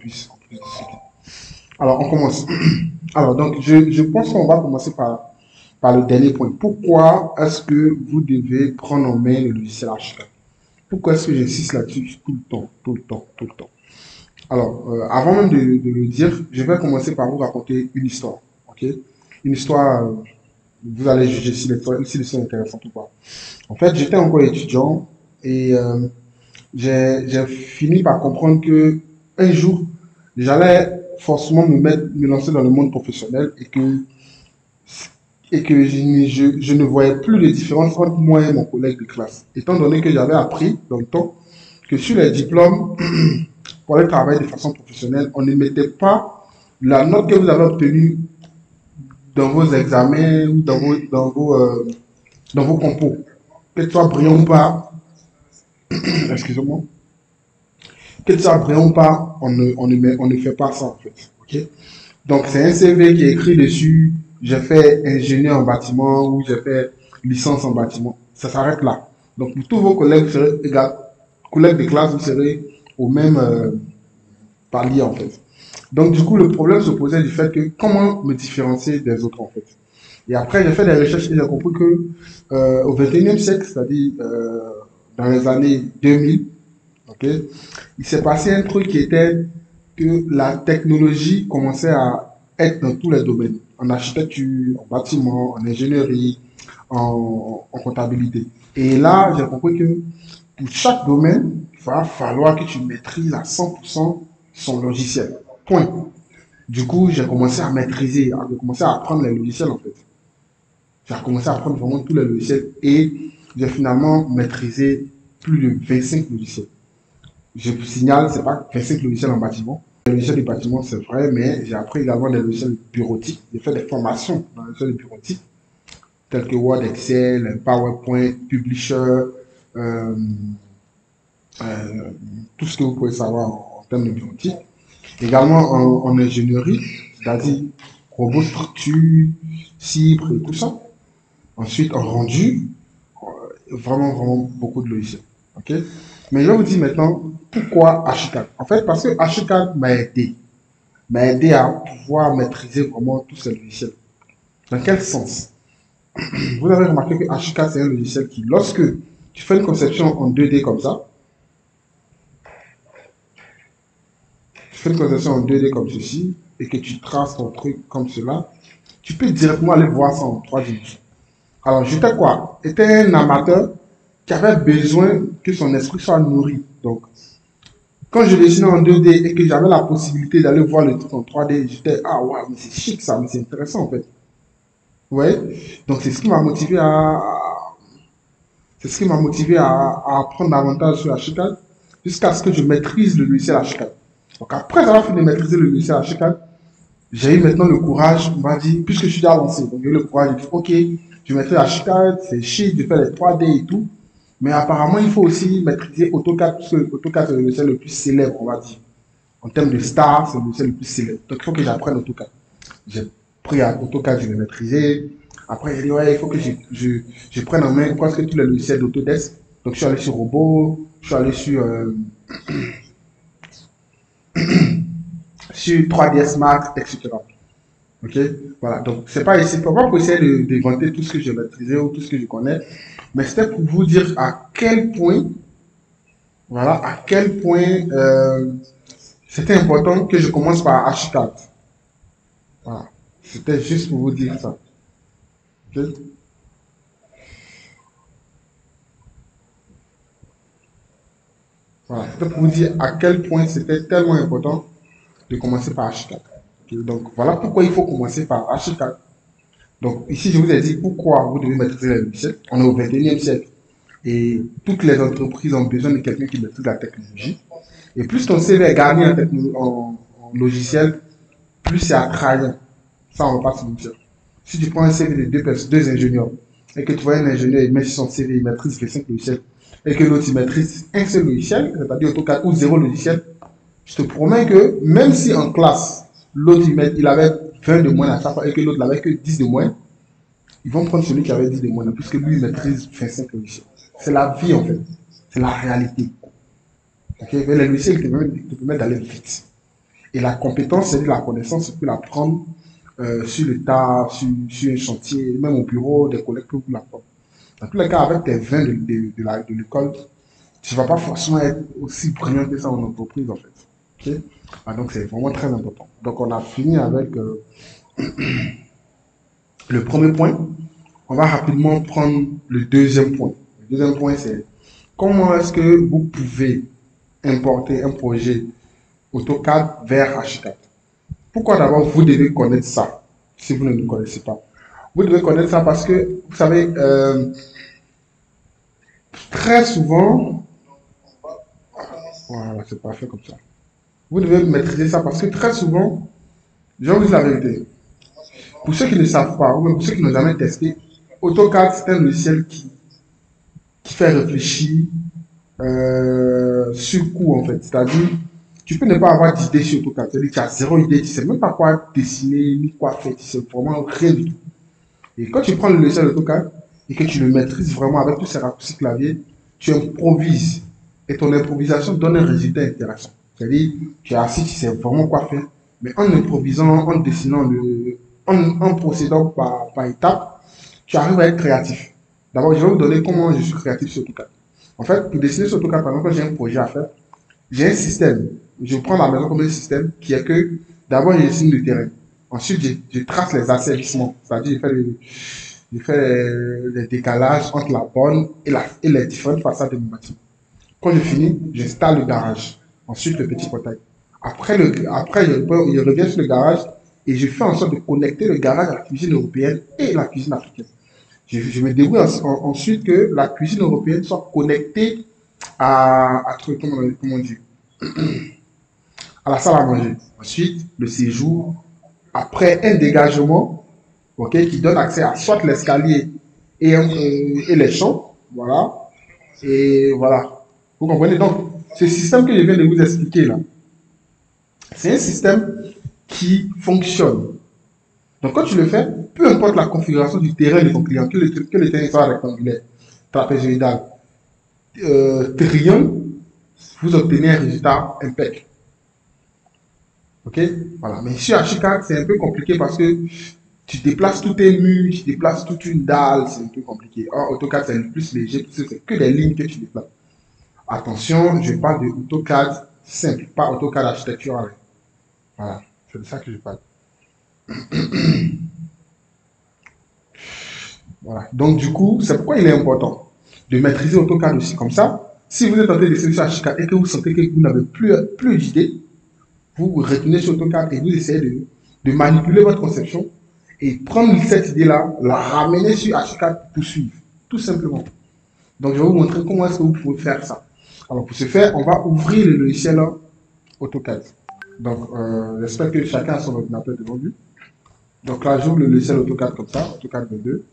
on puisse discuter. Alors, on commence. Alors, donc, je pense qu'on va commencer par le dernier point. Pourquoi est-ce que vous devez prendre en main le logiciel HTML? Pourquoi est-ce que j'insiste là-dessus tout le temps, tout le temps, tout le temps? Alors, avant même de le dire, je vais commencer par vous raconter une histoire. Ok? Une histoire, vous allez juger si l'histoire est intéressante ou pas. En fait, j'étais encore étudiant et j'ai fini par comprendre que un jour, j'allais forcément me lancer dans le monde professionnel et que je ne voyais plus de différence entre moi et mon collègue de classe. Étant donné que j'avais appris dans le temps que sur les diplômes, pour aller travailler de façon professionnelle, on ne mettait pas la note que vous avez obtenue dans vos examens ou dans vos compos. Que tu sois brillant ou pas, excusez-moi, que tu sois brillant ou pas, on ne fait pas ça en fait. Okay? Donc c'est un CV qui est écrit dessus, j'ai fait ingénieur en bâtiment ou j'ai fait licence en bâtiment. Ça s'arrête là. Donc pour tous vos collègues, vous serez égal, collègues de classe, vous serez au même palier en fait. Donc du coup, le problème se posait du fait que comment me différencier des autres en fait. Et après, j'ai fait des recherches et j'ai compris que au 21e siècle, c'est-à-dire dans les années 2000, okay, il s'est passé un truc qui était que la technologie commençait à être dans tous les domaines, en architecture, en bâtiment, en ingénierie, en comptabilité. Et là, j'ai compris que pour chaque domaine, il va falloir que tu maîtrises à 100% son logiciel. Point. Du coup, j'ai commencé à maîtriser, j'ai commencé à apprendre les logiciels en fait. J'ai commencé à apprendre vraiment tous les logiciels et j'ai finalement maîtrisé plus de 25 logiciels. Je vous signale, c'est pas 25 logiciels en bâtiment. Les logiciels du bâtiment, c'est vrai, mais j'ai appris également des logiciels bureautiques. J'ai fait des formations dans les logiciels bureautiques, tels que Word, Excel, PowerPoint, Publisher, euh, euh, tout ce que vous pouvez savoir en termes de bureautique. Également en ingénierie, c'est-à-dire robot structure, cible et tout ça. Ensuite, en rendu, vraiment, vraiment beaucoup de logiciels. Ok. Mais je vais vous dire maintenant pourquoi HCAD. En fait, parce que HCAD m'a aidé à pouvoir maîtriser vraiment tous ces logiciels. Dans quel sens? Vous avez remarqué que HCAD, c'est un logiciel qui, lorsque tu fais une conception en 2D comme ça, tu fais une conception en 2D comme ceci, et que tu traces ton truc comme cela, tu peux directement aller voir ça en 3 dimensions. Alors, j'étais quoi? J'étais un amateur qui avait besoin que son esprit soit nourri. Donc, quand je dessinais en 2D et que j'avais la possibilité d'aller voir le truc en 3D, j'étais, ah ouais, mais c'est chic ça, mais c'est intéressant en fait. Ouais. Donc, c'est ce qui m'a motivé à apprendre davantage sur HCAD jusqu'à ce que je maîtrise le logiciel HCAD. Donc, après avoir fini de maîtriser le logiciel HCAD, j'ai eu maintenant le courage, on m'a dit, puisque je suis déjà avancé, donc j'ai eu le courage de dire, ok, je maîtrise HCAD, c'est chic de faire les 3D et tout, mais apparemment, il faut aussi maîtriser AutoCAD, parce que AutoCAD, c'est le logiciel le plus célèbre, on va dire. En termes de star, c'est le logiciel le plus célèbre. Donc, il faut que j'apprenne AutoCAD. J'ai pris AutoCAD, je l'ai maîtrisé. Après, j'ai dit, ouais, il faut que je prenne en main presque tous les logiciels d'Autodesk. Donc, je suis allé sur Robot, je suis allé sur 3ds Max, etc. Ok, voilà. Donc, c'est pas pour essayer de vanter tout ce que j'ai maîtrisé ou tout ce que je connais, mais c'était pour vous dire à quel point, voilà, à quel point c'était important que je commence par HCAD. Voilà. C'était juste pour vous dire ça. Ok. Voilà. C'était pour vous dire à quel point c'était tellement important de commencer par HCAD. Ok. Donc, voilà pourquoi il faut commencer par HCAD. Donc, ici, je vous ai dit pourquoi vous devez maîtriser les logiciels. On est au 21e siècle. Et toutes les entreprises ont besoin de quelqu'un qui maîtrise la technologie. Et plus ton CV est garni en logiciel, plus c'est attrayant. Ça, on ne va pas se mentir. Si tu prends un CV de deux ingénieurs, et que tu vois un ingénieur, il met sur son CV, il maîtrise les 5 logiciels, et que l'autre, il maîtrise un seul logiciel, c'est-à-dire AutoCAD ou zéro logiciel, je te promets que même si en classe, l'autre, il avait 20 de moins à chaque fois, et que l'autre n'avait que 10 de moins, ils vont prendre celui qui avait 10 de moins, puisque lui, il maîtrise 25 logiciels. C'est la vie, en fait. C'est la réalité. Okay? Mais les logiciels, ils te permettent d'aller vite. Et la compétence, c'est la connaissance, tu peux l'apprendre sur le tas, sur un chantier, même au bureau, des collègues peuvent vous l'apprendre. Dans tous les cas, avec tes 20 de l'école, tu ne vas pas forcément être aussi brillant que ça en entreprise, en fait. Ok. Ah, donc, c'est vraiment très important. Donc, on a fini avec le premier point. On va rapidement prendre le deuxième point. Le deuxième point, c'est comment est-ce que vous pouvez importer un projet AutoCAD vers H4. Pourquoi d'abord vous devez connaître ça si vous ne le connaissez pas? Vous devez connaître ça parce que, vous savez, très souvent, voilà, c'est pas fait comme ça. Vous devez maîtriser ça parce que très souvent, je vais vous dire la vérité. Pour ceux qui ne savent pas, ou même pour ceux qui n'ont jamais testé, AutoCAD, c'est un logiciel qui fait réfléchir sur coup, en fait. C'est-à-dire, tu peux ne pas avoir d'idée sur AutoCAD. C'est-à-dire que tu as zéro idée, tu ne sais même pas quoi dessiner, ni quoi faire, tu sais vraiment rien du tout. Et quand tu prends le logiciel AutoCAD et que tu le maîtrises vraiment avec tous ces raccourcis clavier, tu improvises. Et ton improvisation donne un résultat intéressant. C'est-à-dire, tu es assis, tu sais vraiment quoi faire, mais en improvisant, en dessinant, en procédant par étapes, tu arrives à être créatif. D'abord, je vais vous donner comment je suis créatif sur AutoCAD. En fait, pour dessiner sur AutoCAD, par exemple, quand j'ai un projet à faire, j'ai un système. Je prends la maison comme un système qui est que d'abord, je dessine le terrain. Ensuite, je trace les asservissements. C'est-à-dire, je fais les décalages entre la borne et les différentes façades de mon bâtiment. Quand je finis, j'installe le garage. Ensuite, le petit portail. Après je reviens sur le garage et je fais en sorte de connecter le garage à la cuisine européenne et la cuisine africaine. Je me débrouille ensuite que la cuisine européenne soit connectée comment on dit, à la salle à manger. Ensuite, le séjour, après un dégagement, ok, qui donne accès à soit l'escalier et les champs, voilà, et voilà. Vous comprenez? Donc, ce système que je viens de vous expliquer là, c'est un système qui fonctionne. Donc, quand tu le fais, peu importe la configuration du terrain de ton client, que le terrain soit rectangulaire, trapézoïdal, triangle, vous obtenez un résultat impeccable. Ok? Voilà. Mais sur Archicad, c'est un peu compliqué parce que tu déplaces tous tes murs, tu déplaces toute une dalle, c'est un peu compliqué. Or, AutoCAD, c'est le plus léger, parce que c'est que des lignes que tu déplaces. Attention, je parle de AutoCAD simple, pas AutoCAD architectural. Voilà, c'est de ça que je parle. Voilà. Donc, du coup, c'est pourquoi il est important de maîtriser AutoCAD aussi. Comme ça, si vous êtes en train de dessiner sur Archicad et que vous sentez que vous n'avez plus d'idées, vous retenez sur AutoCAD et vous essayez de manipuler votre conception et prendre cette idée-là, la ramener sur Archicad pour suivre, tout simplement. Donc, je vais vous montrer comment est-ce que vous pouvez faire ça. Alors, pour ce faire, on va ouvrir le logiciel AutoCAD. Donc, j'espère que chacun a son ordinateur devant lui. Donc là, j'ouvre le logiciel AutoCAD comme ça, AutoCAD 22.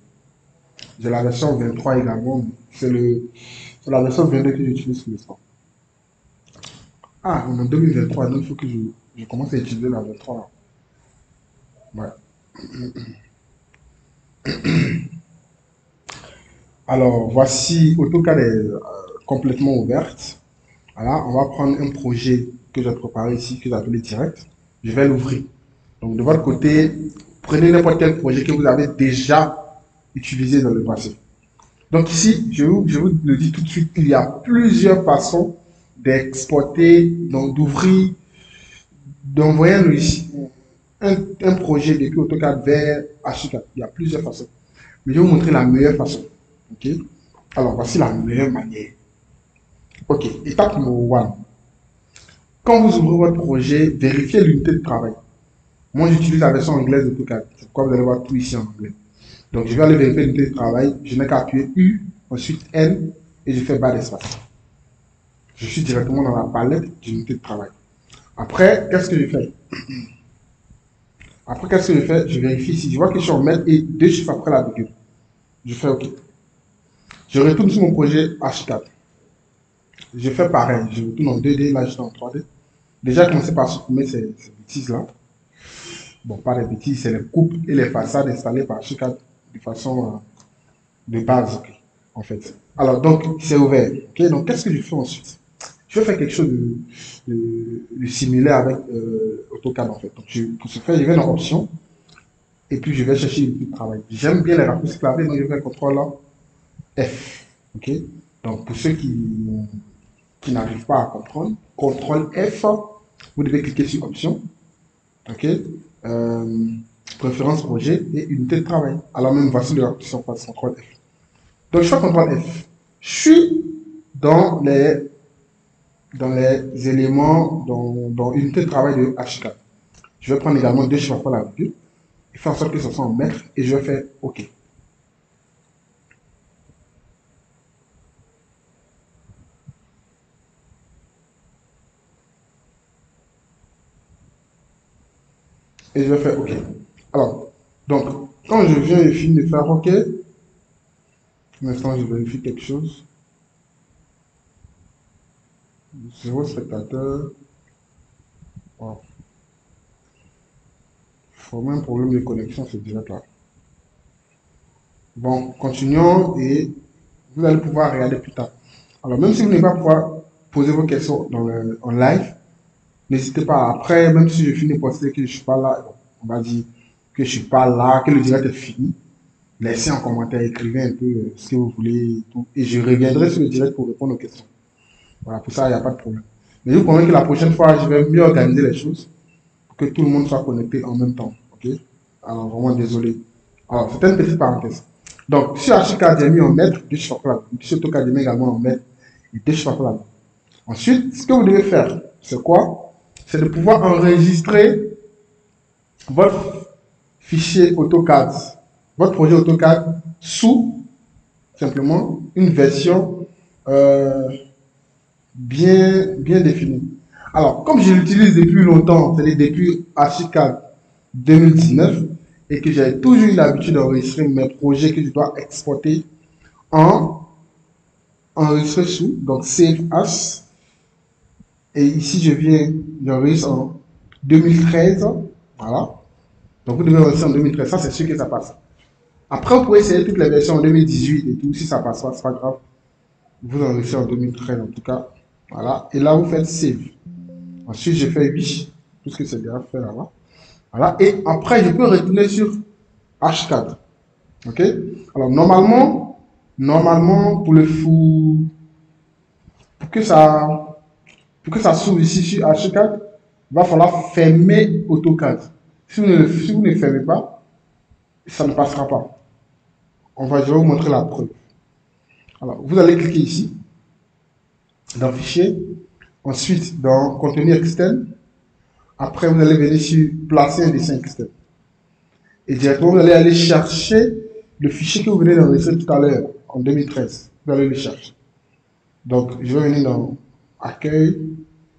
J'ai la version 23 également. C'est la version 22 que j'utilise pour l'instant. Ah, on est en 2023, donc il faut que je commence à utiliser la 23. Ouais. Alors, voici AutoCAD est complètement ouverte. Voilà, on va prendre un projet que j'ai préparé ici, que j'ai appelé direct. Je vais l'ouvrir. Donc, de votre côté, prenez n'importe quel projet que vous avez déjà utilisé dans le passé. Donc, ici, je vous le dis tout de suite, il y a plusieurs façons d'exporter, donc d'ouvrir, d'envoyer un projet depuis AutoCAD vers Archicad. Il y a plusieurs façons. Mais je vais vous montrer la meilleure façon. Ok? Alors, voici la meilleure manière. Ok, étape numéro 1. Quand vous ouvrez votre projet, vérifiez l'unité de travail. Moi, j'utilise la version anglaise d'AutoCAD. C'est pourquoi vous allez voir tout ici en anglais. Donc, je vais aller vérifier l'unité de travail. Je n'ai qu'à appuyer U, ensuite N, et je fais bas d'espace. Je suis directement dans la palette d'unité de travail. Après, qu'est-ce que je fais? Après, qu'est-ce que je fais? Je vérifie ici. Je vois que je suis en mètre et deux chiffres après la virgule. Je fais OK. Je retourne sur mon projet H4. Je fais pareil. Je retourne en 2D. Là, je suis en 3D. Déjà, commencé par supprimer ces bêtises-là. Bon, pas les bêtises, c'est les coupes et les façades installées par H4 de façon de base, okay, en fait. Alors, donc, c'est ouvert. Okay? Donc, qu'est-ce que je fais ensuite? Je vais faire quelque chose de similaire avec AutoCAD en fait. Donc, pour ce faire, je vais dans Options et puis je vais chercher l'outil de travail. J'aime bien les raccourcis clavier, donc je vais CTRL F. Ok? Donc, pour ceux qui n'arrivent pas à comprendre, CTRL F, vous devez cliquer sur Options. Ok? Euh, Préférence projet et unité de travail. Alors, même voici le raccourci en face, CTRL F. Donc, je fais CTRL F. Je suis dans les éléments, dans unité de travail de H4. Je vais prendre également deux chiffres après la virgule et faire en sorte que ce soit en mètres et je vais faire OK. Et je vais faire OK. Alors, donc, quand je viens et finis de faire OK, un instant, je vérifie quelque chose. 0 spectateur. Wow. Vraiment un problème de connexion, c'est direct là. Bon, continuons et vous allez pouvoir regarder plus tard. Alors, même si vous n'allez pas pouvoir poser vos questions en live, n'hésitez pas. Après, même si je finis de poster que je ne suis pas là, on va dire que je ne suis pas là, que le direct est fini. Laissez en commentaire, écrivez un peu ce que vous voulez et tout. Et je reviendrai sur le direct pour répondre aux questions. Voilà, pour ça, il n'y a pas de problème. Mais je vous promets que la prochaine fois, je vais mieux organiser les choses pour que tout le monde soit connecté en même temps. Ok? Alors, vraiment désolé. Alors, c'était une petite parenthèse. Donc, sur Archicad, j'ai mis en mètre, deux chiffres là. Sur AutoCAD, j'ai mis également en mètre et deux chiffres là. Ensuite, ce que vous devez faire, c'est quoi? C'est de pouvoir enregistrer votre fichier AutoCAD, votre projet AutoCAD sous simplement une version euh, bien définie. Alors, comme je l'utilise depuis longtemps, c'est-à-dire depuis Archicad 2019, et que j'ai toujours eu l'habitude d'enregistrer mes projets que je dois exporter en enregistrer sous, donc Save As. Et ici, j'enregistre en 2013. Voilà. Donc, vous devez enregistrer en 2013. Ça, c'est sûr que ça passe. Après, vous pouvez essayer toutes les versions en 2018 et tout. Si ça passe pas, c'est pas grave. Vous enregistrez en 2013 en tout cas. Voilà. Et là, vous faites Save. Ensuite, je fais 8, puisque c'est déjà fait là-bas. Voilà. Et après, je peux retourner sur H4. OK? Alors, normalement, pour le fou, pour que ça s'ouvre ici sur H4, il va falloir fermer AutoCAD. Si vous ne fermez pas, ça ne passera pas. Je vais vous montrer la preuve. Alors, vous allez cliquer ici, dans Fichier, ensuite dans Contenu externe. Après, vous allez venir sur Placer un dessin externe. Et directement, vous allez aller chercher le fichier que vous venez d'enregistrer tout à l'heure, en 2013. Vous allez le chercher. Donc, je vais venir dans Accueil.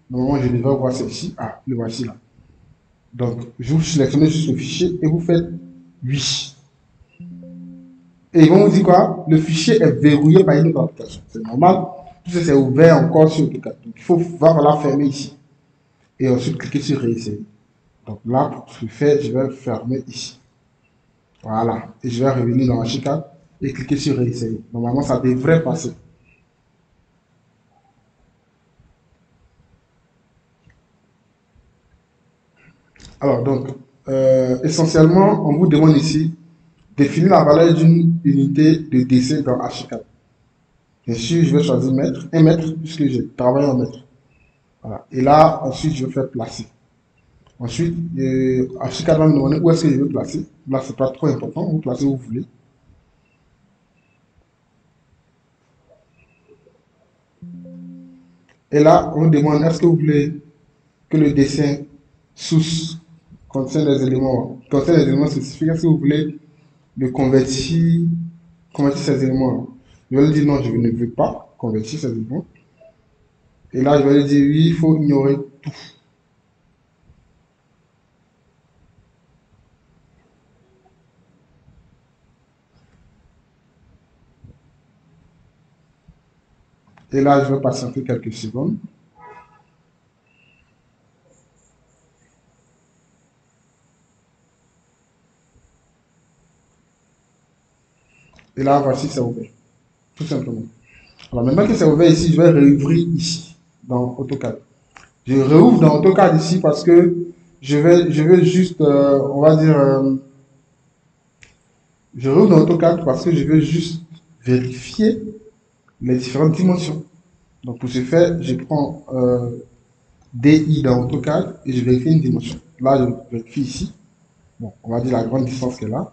Normalement, je devrais voir celle-ci. Ah, le voici là. Donc, je vous sélectionne sur ce fichier et vous faites 8. Et ils vont vous dire quoi? Le fichier est verrouillé par une autre application. C'est normal. Tout ça, c'est ouvert encore sur AutoCAD. Donc, va falloir fermer ici. Et ensuite, cliquer sur Réessayer. Donc là, pour ce faire, je vais fermer ici. Voilà. Et je vais revenir dans Archicad et cliquer sur Réessayer. Normalement, ça devrait passer. Alors, donc, essentiellement, on vous demande ici définir la valeur d'une unité de dessin dans Archicad. Bien sûr, je vais choisir mètre, 1 mètre, puisque je travaille en mètre. Voilà. Et là, ensuite, je vais faire placer. Ensuite, Archicad va me demander où est-ce que je veux placer. Là, c'est pas trop important, vous placez où vous voulez. Et là, on demande est-ce que vous voulez que le dessin source contient des éléments spécifiques. Est-ce que vous voulez le convertir ces éléments? Je vais lui dire non, je ne veux pas convertir ces éléments. Et là, je vais lui dire oui, il faut ignorer tout. Et là, je vais patienter quelques secondes. Et là, voici, c'est ouvert. Tout simplement. Alors maintenant que c'est ouvert ici, je vais réouvrir ici, dans AutoCAD. Je réouvre dans AutoCAD ici parce que je vais juste, on va dire, je rouvre dans AutoCAD parce que je veux juste vérifier les différentes dimensions. Donc pour ce faire, je prends DI dans AutoCAD et je vérifie une dimension. Là, je vérifie ici. Bon, on va dire la grande distance qu'elle a.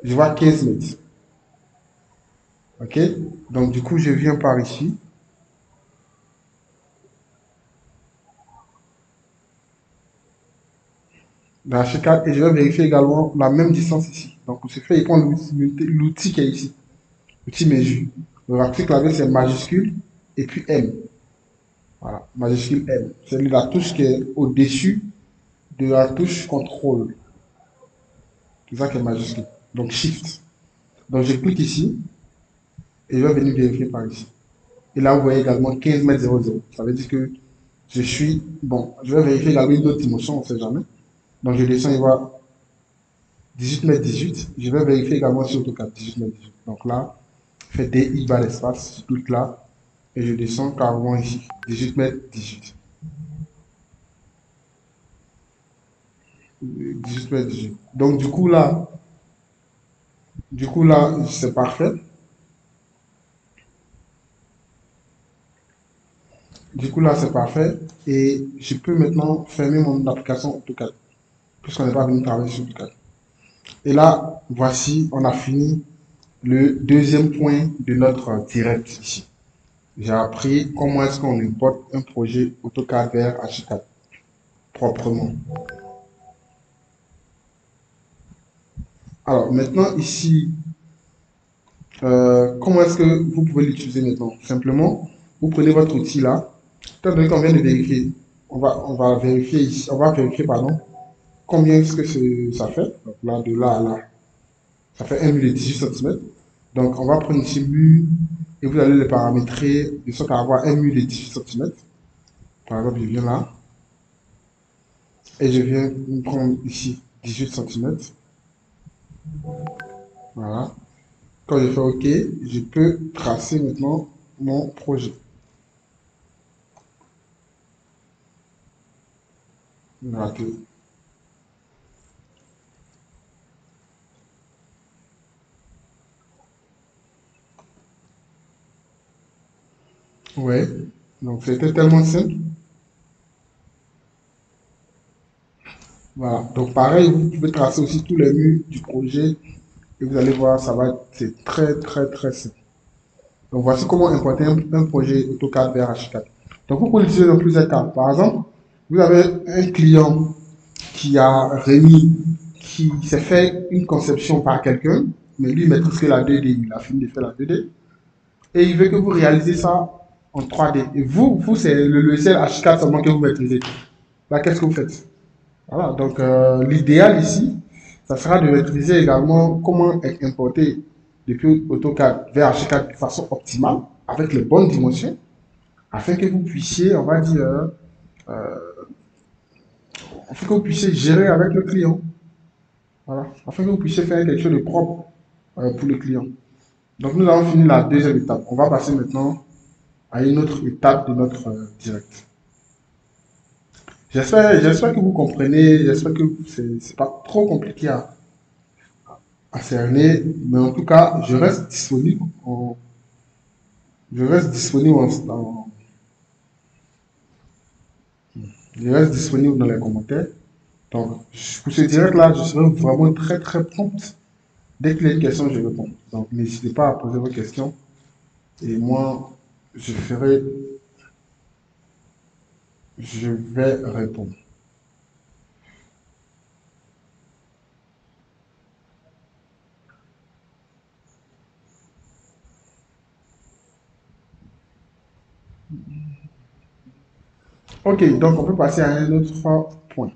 Je vois 15 mètres. OK? Donc du coup, je viens par ici. Dans H4 et je vais vérifier également la même distance ici. Donc pour ce faire, il prend l'outil qui est ici. L'outil mesure. Le raccourci clavier, c'est majuscule et puis M. Voilà, majuscule M. C'est la touche qui est au-dessus de la touche contrôle. C'est ça qui est majuscule. Donc Shift. Donc je clique ici et je vais venir vérifier par ici. Et là, vous voyez également 15 mètres 00. Ça veut dire que je suis. Bon, je vais vérifier également une autre dimension, on ne sait jamais. Donc je descends et vois 18 mètres 18. Je vais vérifier également sur AutoCAD 18 mètres 18. Donc là, je fais DI bas l'espace, je clique là et je descends carrément ici. 18 mètres 18. 18 mètres 18. Donc du coup là, c'est parfait. Du coup, là, c'est parfait. Et je peux maintenant fermer mon application AutoCAD, puisqu'on n'est pas venu travailler sur AutoCAD. Et là, voici, on a fini le deuxième point de notre direct ici. J'ai appris comment est-ce qu'on importe un projet AutoCAD vers H4 proprement. Alors, maintenant, ici, comment est-ce que vous pouvez l'utiliser maintenant? Simplement, vous prenez votre outil là. Étant donné qu'on vient de vérifier, on va vérifier ici, on va vérifier, pardon, combien est-ce que ça fait. Donc là, de là à là, ça fait 1 mur de 18 cm. Donc on va prendre ici mur et vous allez le paramétrer de sorte à avoir un mur de 18 cm. Par exemple, je viens là et je viens prendre ici 18 cm. Voilà. Quand je fais OK, je peux tracer maintenant mon projet. Raté. Ouais. Donc c'était tellement simple. Voilà. Donc pareil, vous pouvez tracer aussi tous les murs du projet et vous allez voir, ça va, c'est très très très simple. Donc voici comment importer un projet AutoCAD vers H4. Donc vous pouvez l'utiliser dans plusieurs cas. Par exemple, vous avez un client qui a remis, qui s'est fait une conception par quelqu'un, mais lui il maîtrise que la 2D, il a fini de faire la 2D, et il veut que vous réalisez ça en 3D. Et vous c'est le logiciel H4 seulement que vous maîtrisez. Là, qu'est-ce que vous faites? Voilà, donc l'idéal ici, ça sera de maîtriser également comment importer depuis AutoCAD vers H4 de façon optimale, avec les bonnes dimensions, afin que vous puissiez, on va dire, afin que vous puissiez gérer avec le client. Voilà, afin que vous puissiez faire quelque chose de propre pour le client. Donc nous avons fini la deuxième étape. On va passer maintenant à une autre étape de notre direct. J'espère que vous comprenez, j'espère que c'est pas trop compliqué à cerner, mais en tout cas, je reste disponible je reste disponible dans les commentaires. Donc, pour ce direct-là, je serai vraiment très très prompt. Dès qu'il y a une question, je réponds. Donc, n'hésitez pas à poser vos questions et moi, je ferai, je vais répondre. Ok, donc on peut passer à un autre point.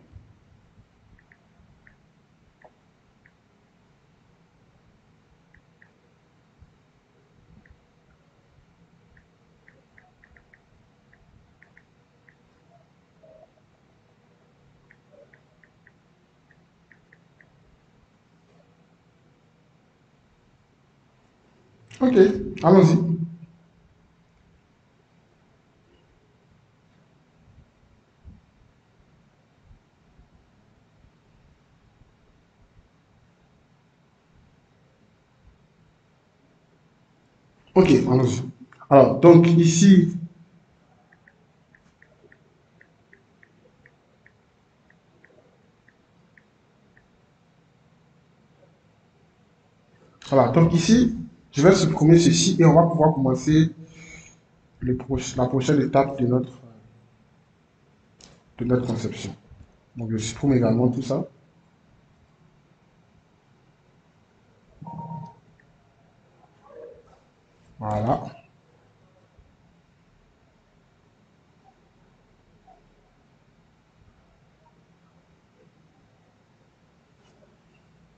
Ok, allons-y. Ok, allons-y. Alors, donc ici, voilà, donc ici, je vais supprimer ceci et on va pouvoir commencer la prochaine étape de notre conception. Donc, je supprime également tout ça. Voilà.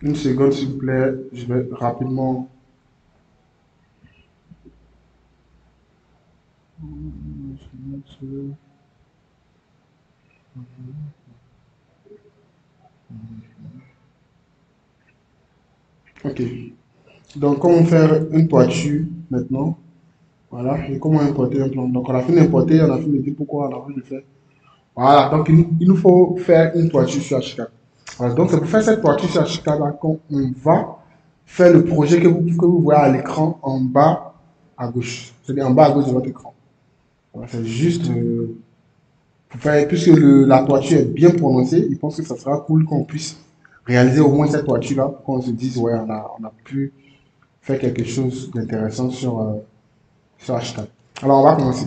Une seconde, s'il vous plaît. Je vais rapidement. Ok. Donc, comment faire une toiture maintenant? Voilà. Et comment importer un plan? Donc, on a fait d'importer, on a fait de dire pourquoi on a fait de faire. Voilà. Donc, il nous faut faire une toiture sur HK. Voilà. Donc, c'est pour faire cette toiture sur HK là qu'on va faire le projet que vous voyez à l'écran en bas à gauche. C'est-à-dire en bas à gauche de votre écran. Voilà, c'est juste pour faire, puisque la toiture est bien prononcée, je pense que ça sera cool qu'on puisse réaliser au moins cette toiture-là, pour qu'on se dise, ouais, on a pu faire quelque chose d'intéressant sur hashtag. Alors, on va commencer.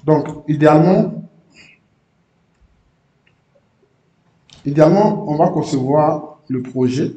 Donc, idéalement, on va concevoir le projet.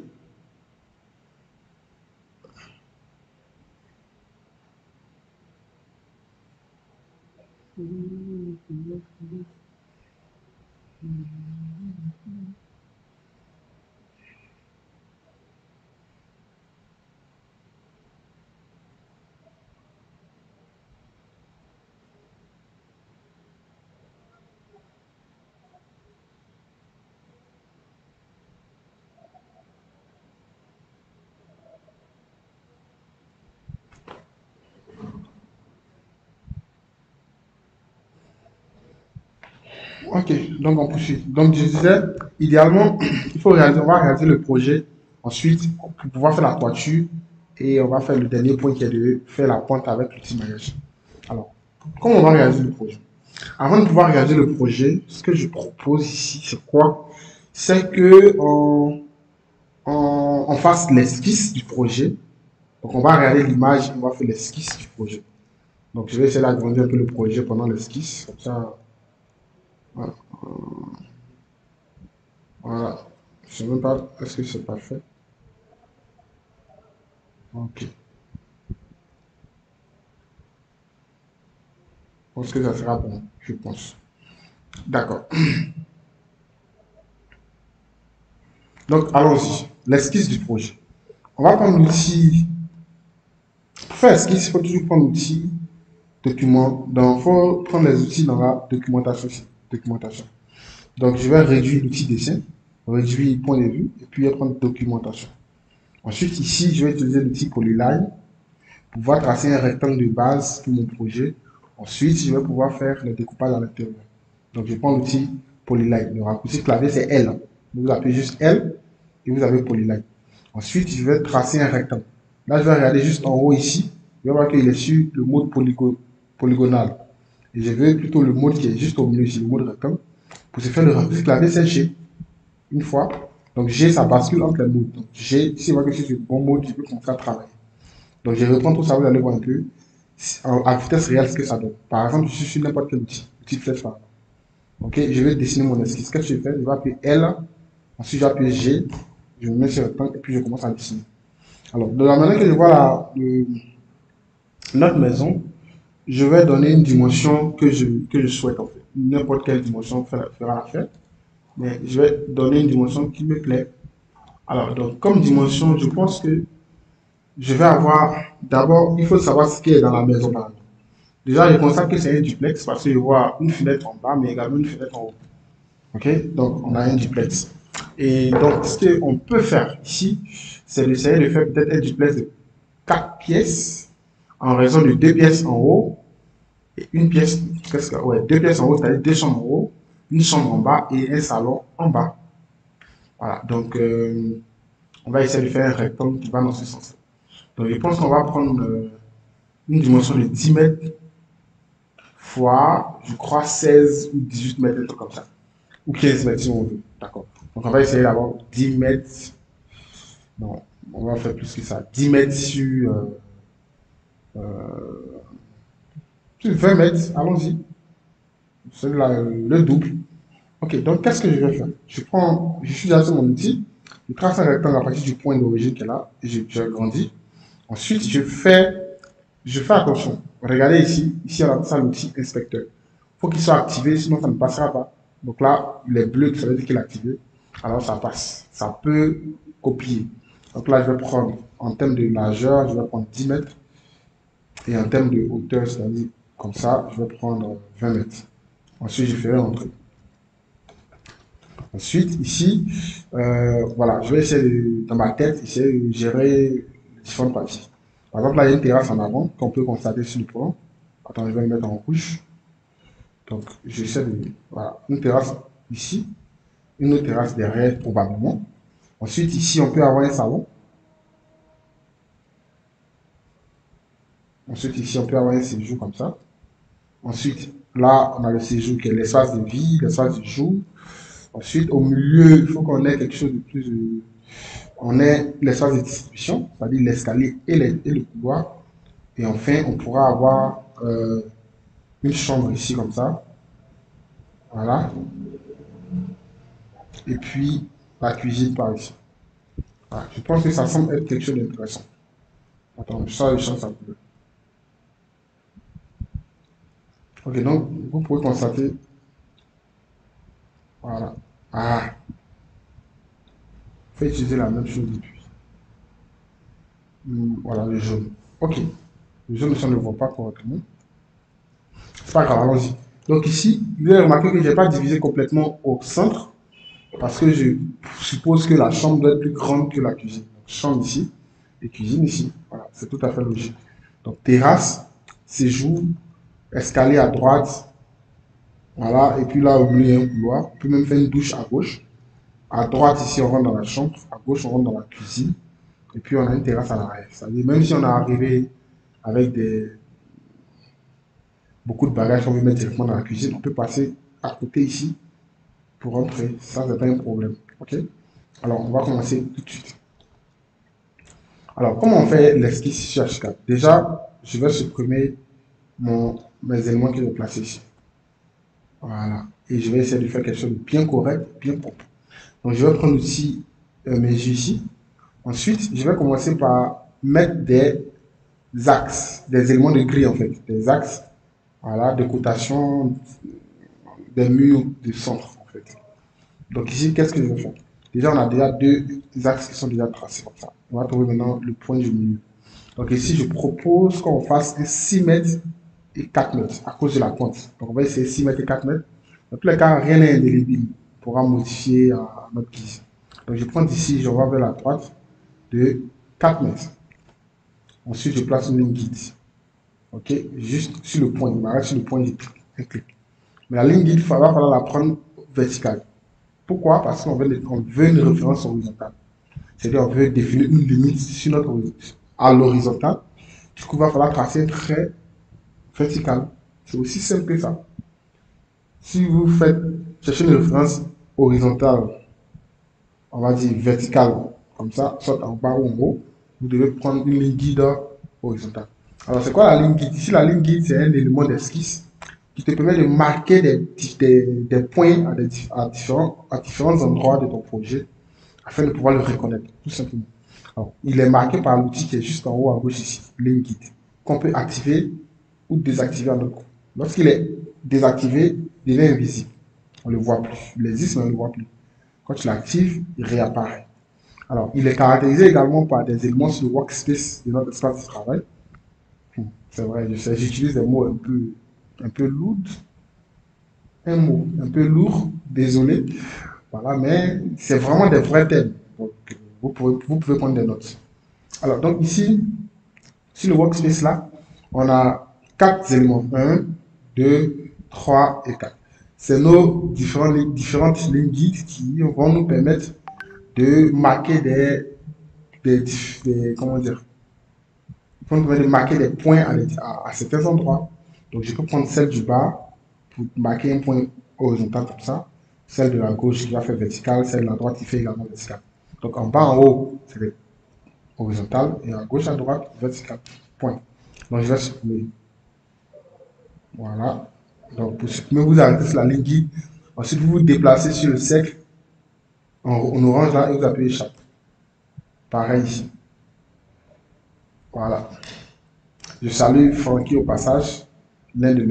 Ok, donc on poursuit. Donc, je disais, idéalement, on va réaliser le projet. Ensuite, pour pouvoir faire la toiture, et on va faire le dernier point qui est de faire la pointe avec l'outil maillage. Alors, comment on va réaliser le projet? Avant de pouvoir réaliser le projet, ce que je propose ici, c'est quoi? C'est que on fasse l'esquisse du projet. Donc, on va regarder l'image et on va faire l'esquisse du projet. Donc, je vais essayer d'agrandir un peu le projet pendant l'esquisse. Comme ça, voilà. Voilà. Je ne sais même pas, est-ce que c'est parfait? Ok. Je pense que ça sera bon, je pense. D'accord. Donc, allons-y. L'esquisse du projet. On va prendre l'outil. Pour faire l'esquisse, il faut toujours prendre l'outil document. Donc, il faut prendre les outils dans la documentation. Documentation. Donc, je vais réduire l'outil dessin, réduire point de vue, et puis prendre documentation. Ensuite, ici, je vais utiliser l'outil Polyline pour pouvoir tracer un rectangle de base pour mon projet. Ensuite, je vais pouvoir faire le découpage à l'intérieur. Donc, je prends l'outil Polyline. Le raccourci clavier, c'est L. Vous appuyez juste L et vous avez Polyline. Ensuite, je vais tracer un rectangle. Là, je vais regarder juste en haut ici. Je vais voir qu'il est sur le mode polygonal. Et je veux plutôt le mode qui est juste au milieu ici, le mode rectangle. Pour ce faire, le raccourci clavier, c'est G. Une fois. Donc, G, ça bascule entre les modes. Donc, G, si vous voyez que c'est le bon mode, je peux commencer à travailler. Donc, je reprends tout ça, vous allez voir un peu à vitesse réelle ce que ça donne. Par exemple, je suis sur n'importe quel outil, outil flèche là. Ok, je vais dessiner mon esquisse. Qu'est-ce que je fais? Je vais appuyer L, ensuite j'appuie G, je me mets sur le temps et puis je commence à dessiner. Alors, de la manière que je vois notre maison, je vais donner une dimension que je souhaite en fait. N'importe quelle dimension fera l'affaire, mais je vais donner une dimension qui me plaît. Alors, donc, comme dimension, je pense que je vais avoir, d'abord, il faut savoir ce qui est dans la maison. Déjà, je constate que c'est un duplex parce que je vois une fenêtre en bas, mais également une fenêtre en haut. Ok, donc on a un duplex. Et donc, ce qu'on peut faire ici, c'est d'essayer de faire peut-être un duplex de 4 pièces en raison de 2 pièces en haut et une pièce, qu'est-ce que, ouais, 2 pièces en haut, c'est-à-dire 2 chambres en haut, une chambre en bas et un salon en bas. Voilà, donc on va essayer de faire un rectangle qui va dans ce sens. Donc, je pense qu'on va prendre une dimension de 10 mètres fois, je crois, 16 ou 18 mètres, un truc comme ça. Ou 15 mètres si on veut. D'accord. Donc on va essayer d'avoir 10 mètres. Non, on va faire plus que ça. 10 mètres sur 20 mètres. Allons-y. C'est le double. Ok, donc qu'est-ce que je vais faire? Je suis déjà sur mon outil. Je trace un rectangle à partir du point d'origine qui est là. Je agrandis. Ensuite, je fais attention. Regardez ici. Ici, on a ça l'outil inspecteur. Il faut qu'il soit activé, sinon ça ne passera pas. Donc là, il est bleu, ça veut dire qu'il est activé. Alors ça passe. Ça peut copier. Donc là, je vais prendre, en termes de largeur, je vais prendre 10 mètres. Et en termes de hauteur, c'est-à-dire comme ça, je vais prendre 20 mètres. Ensuite, je ferai entrer. Ensuite, ici, voilà, je vais essayer dans ma tête, essayer de gérer les différentes parties. Par exemple, là, il y a une terrasse en avant qu'on peut constater sur le plan. Attends, je vais le mettre en rouge. Donc, j'essaie de. Voilà, une terrasse ici, une autre terrasse derrière, probablement. Ensuite, ici, on peut avoir un salon. Ensuite, ici, on peut avoir un séjour comme ça. Ensuite, là, on a le séjour qui est l'espace de vie, l'espace de jour. Ensuite, au milieu, il faut qu'on ait quelque chose de plus. On ait l'espace de distribution, c'est-à-dire l'escalier et le couloir. Et enfin, on pourra avoir une chambre ici comme ça. Voilà. Et puis, la cuisine par ici. Voilà. Je pense que ça semble être quelque chose d'intéressant. Attends, je change un peu. Ok, donc, vous pouvez constater. Voilà. Ah, faut utiliser la même chose depuis. Voilà, le jaune. Ok. Le jaune, ça ne le voit pas correctement. C'est pas grave, allons-y. Donc ici, vous avez remarqué que je n'ai pas divisé complètement au centre parce que je suppose que la chambre doit être plus grande que la cuisine. Donc, chambre ici et cuisine ici. Voilà, c'est tout à fait logique. Donc terrasse, séjour, escalier à droite. Voilà, et puis là au milieu, il y a un couloir. On peut même faire une douche à gauche. À droite, ici, on rentre dans la chambre. À gauche, on rentre dans la cuisine. Et puis, on a une terrasse à l'arrière. C'est-à-dire, même si on est arrivé avec beaucoup de bagages qu'on veut mettre directement dans la cuisine, on peut passer à côté ici pour rentrer. Ça, c'est pas un problème. OK? Alors, on va commencer tout de suite. Alors, comment on fait l'esquisse sur H4? Déjà, je vais supprimer mes éléments que j'ai placés ici. Voilà. Et je vais essayer de faire quelque chose de bien correct, bien propre. Donc, je vais prendre aussi mes yeux ici. Ensuite, je vais commencer par mettre des axes, des éléments de grille en fait, des axes, voilà, de cotation des murs du centre en fait. Donc ici, qu'est-ce que je vais faire? Déjà, on a déjà deux axes qui sont déjà tracés comme ça. On va trouver maintenant le point du milieu. Donc ici, je propose qu'on fasse un 6 mètres et 4 mètres à cause de la pointe. Donc on va essayer 6 mètres et 4 mètres. Dans tous les cas, rien n'est indélébile. On pourra modifier à notre guise. Donc je prends d'ici, je vais vers la droite de 4 mètres. Ensuite, je place une ligne guide. OK? Juste sur le point. Il m'arrête sur le point, un clic. Mais la ligne guide, il va falloir la prendre verticale. Pourquoi? Parce qu'on veut une référence horizontale. C'est-à-dire qu'on veut définir une limite sur à l'horizontale. Du coup, il va falloir tracer un trait vertical. C'est aussi simple que ça. Si vous cherchez une référence horizontale, on va dire verticale, comme ça, soit en bas ou en haut, vous devez prendre une ligne guide horizontale. Alors, c'est quoi la ligne guide? Ici, la ligne guide, c'est un élément d'esquisse qui te permet de marquer des points à différents endroits de ton projet afin de pouvoir le reconnaître, tout simplement. Alors, il est marqué par l'outil qui est juste en haut à gauche ici, ligne guide, qu'on peut activer ou désactiver à notre coup. Lorsqu'il est désactivé, il est invisible. On ne le voit plus. Il existe, mais on ne le voit plus. Quand tu l'actives, il réapparaît. Alors, il est caractérisé également par des éléments sur le workspace de notre espace de travail. C'est vrai, je sais, j'utilise des mots un peu lourds. Un mot un peu lourd, désolé. Voilà, mais c'est vraiment des vrais thèmes. Donc, vous pouvez prendre des notes. Alors, donc ici, sur le workspace là, on a quatre éléments. 1, 2, 3 et 4. C'est nos différentes lignes guides qui vont nous permettre de marquer comment dire, On devrait marquer des points à certains endroits. Donc, je peux prendre celle du bas pour marquer un point horizontal comme ça. Celle de la gauche qui va faire vertical, celle de la droite qui fait également vertical. Donc, en bas, en haut, c'est horizontal et à gauche, à droite, vertical. Point. Donc, je vais supprimer. Voilà. Donc, pour supprimer, vous arrêtez sur la ligne guide. Ensuite, vous vous déplacez sur le cercle en orange là et vous appuyez Échappe. Pareil ici. Voilà. Je salue Francky au passage, l'un de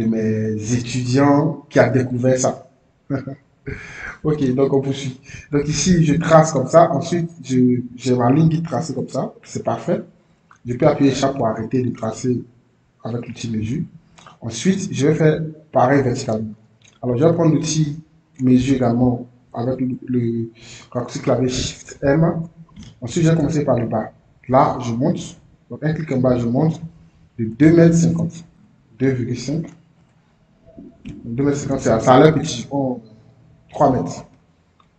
mes étudiants qui a découvert ça. Ok, donc on poursuit. Donc ici, je trace comme ça. Ensuite, j'ai ma ligne qui tracée comme ça. C'est parfait. Je peux appuyer Échappe pour arrêter de tracer avec l'outil mesure. Ensuite, je vais faire pareil verticalement. Alors, je vais prendre l'outil mesure également avec le raccourci clavier Shift M. Ensuite, je vais commencer par le bas. Là, je monte. Donc, un clic en bas, je monte de 2,50 m. 2,5 m. 2,50 m, ça a l'air petit. Je prends 3 mètres.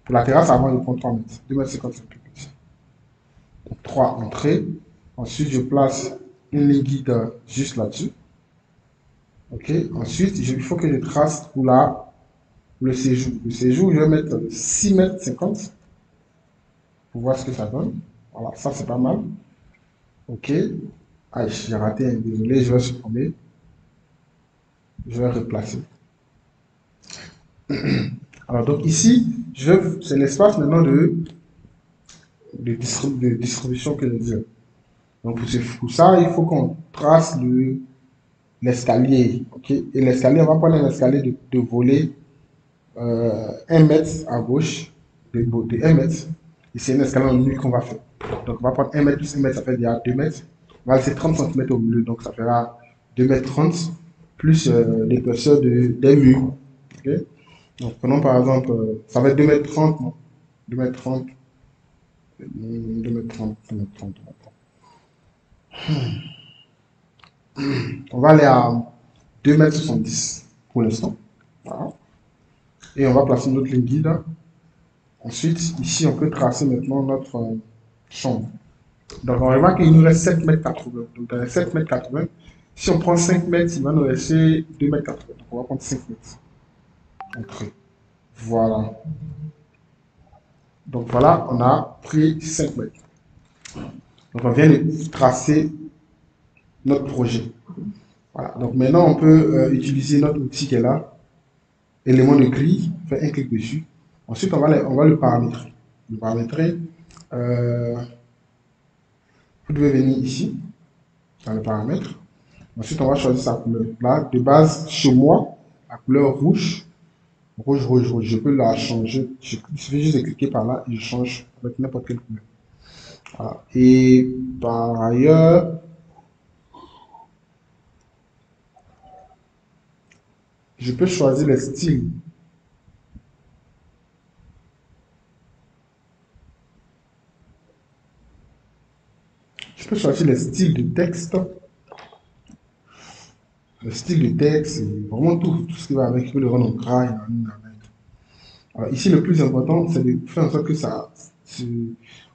Pour la terrasse, avant, je prends 3 mètres. 2,50 m, c'est un peu petit. Donc, 3 entrées. Ensuite, je place une ligne guide juste là-dessus. Ok. Ensuite, il faut que je trace pour le séjour. Le séjour, je vais mettre 6,50 m pour voir ce que ça donne. Voilà, ça c'est pas mal. Ok. Ah, j'ai raté, désolé, je vais supprimer. Je vais replacer. Alors, donc ici, c'est l'espace maintenant de distribution que je dis. Donc, pour ça, il faut qu'on trace l'escalier. Ok. Et l'escalier, on va prendre un escalier de volet 1 mètre à gauche, de 1 mètre. Et c'est un escalier en nu qu'on va faire. Donc, on va prendre 1 mètre plus 1 mètre, ça fait déjà 2 mètres. On va laisser 30 cm au milieu, donc ça fera 2,30 m plus l'épaisseur des murs. Okay. Donc, prenons par exemple, ça va être 2,30 m, non 2,30 m, 2,30 m, 2,30 m. On va aller à 2,70 m pour l'instant. Voilà. Et on va placer notre ligne guide. Ensuite, ici, on peut tracer maintenant notre chambre. Donc, on remarque qu'il nous reste 7,80 m. Donc, dans les 7,80 m, si on prend 5 mètres, il va nous rester 2,80 m. Donc, on va prendre 5 mètres. Entrée. Voilà. Donc, voilà, on a pris 5 mètres. Donc, on vient de tracer notre projet. Voilà. Donc, maintenant, on peut utiliser notre outil qui est là, élément de grille, faire un clic dessus. Ensuite, on va le paramétrer. Le paramétrer, vous devez venir ici, dans le paramètre. Ensuite, on va choisir sa couleur. Là, de base, chez moi, la couleur rouge, rouge, rouge, rouge. Je peux la changer. Il suffit juste de cliquer par là et je change avec n'importe quelle couleur. Voilà. Et par ailleurs, je peux choisir les styles. Je peux choisir les styles de texte. Le style de texte, c'est vraiment tout ce qui va avec. Je peux le rendre en gras et en ligne. Alors, ici, le plus important, c'est de faire en sorte que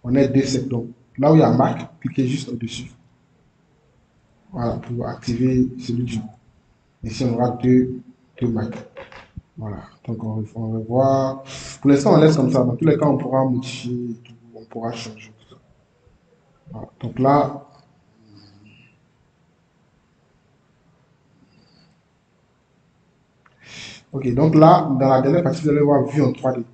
on ait deux sections. Donc, là où il y a marque, cliquez juste au-dessus. Voilà, pour activer celui du. Ici, on aura deux marques. Voilà, donc on va voir. Pour l'instant, on laisse comme ça. Dans tous les cas, on pourra modifier, on pourra changer. Voilà. Donc là, ok, donc là, dans la dernière partie, vous allez voir vue en 3D.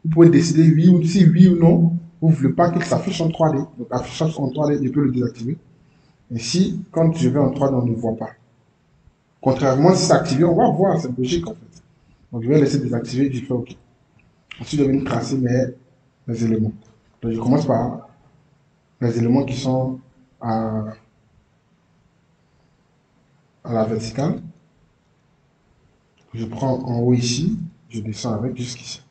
Vous pouvez décider si oui ou non, vous ne voulez pas qu'il s'affiche en 3D. Donc, affichage en 3D, je peux le désactiver. Ici, quand je vais en 3D, on ne voit pas. Contrairement, si c'est activé, on va voir, c'est logique en fait. Donc, je vais laisser désactiver et je fais OK. Ensuite, je vais venir tracer mes éléments. Donc, je commence par les éléments qui sont à la verticale. Je prends en haut ici, je descends avec jusqu'ici.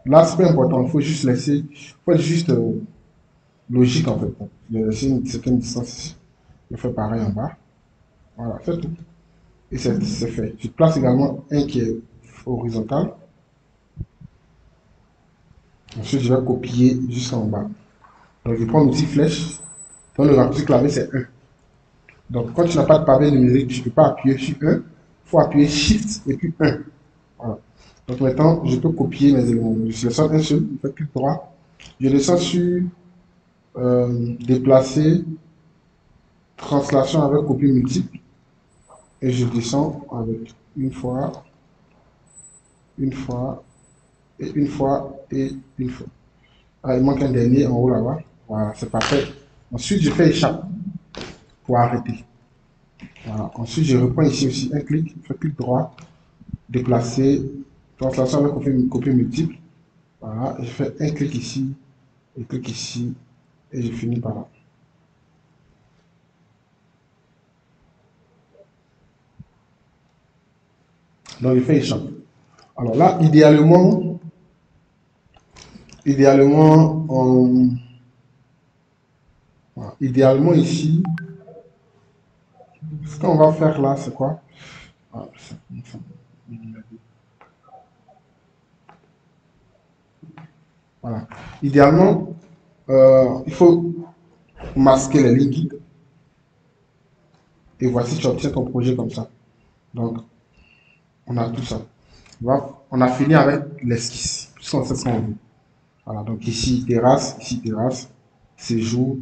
Là, c'est pas important, il faut juste laisser, il faut être juste logique en fait. Je vais laisser une certaine distance ici. Je fais pareil en bas. Voilà, c'est tout. Et c'est fait. Je place également un qui est horizontal. Ensuite, je vais copier jusqu'en bas. Donc, je prends l'outil flèche, Donc le raccourci clavier, c'est 1. Donc quand tu n'as pas de pavé numérique, tu ne peux pas appuyer sur 1. Il faut appuyer Shift et puis 1. Voilà. Donc maintenant, je peux copier mes éléments. Je sélectionne un seul, je fais clic droit. Je descends sur déplacer, translation avec copie multiple. Et je descends avec une fois, une fois, et une fois, et une fois. Ah, il manque un dernier en haut là-bas. Voilà, c'est parfait. Ensuite, je fais échappe pour arrêter. Voilà. Ensuite, je reprends ici aussi un clic, je fais clic droit, déplacer, translation avec copie multiple. Voilà, je fais un clic ici, et clic ici, et je finis par là. Donc, je fais échappe. Alors là, idéalement ici, ce qu'on va faire là, c'est quoi? Ah, voilà. Idéalement, il faut masquer les lignes guides. Et voici, tu obtiens ton projet comme ça. Donc, on a tout ça. On a fini avec l'esquisse. Puisqu'on sait ce qu'on veut. Voilà, donc ici, terrasse, séjour,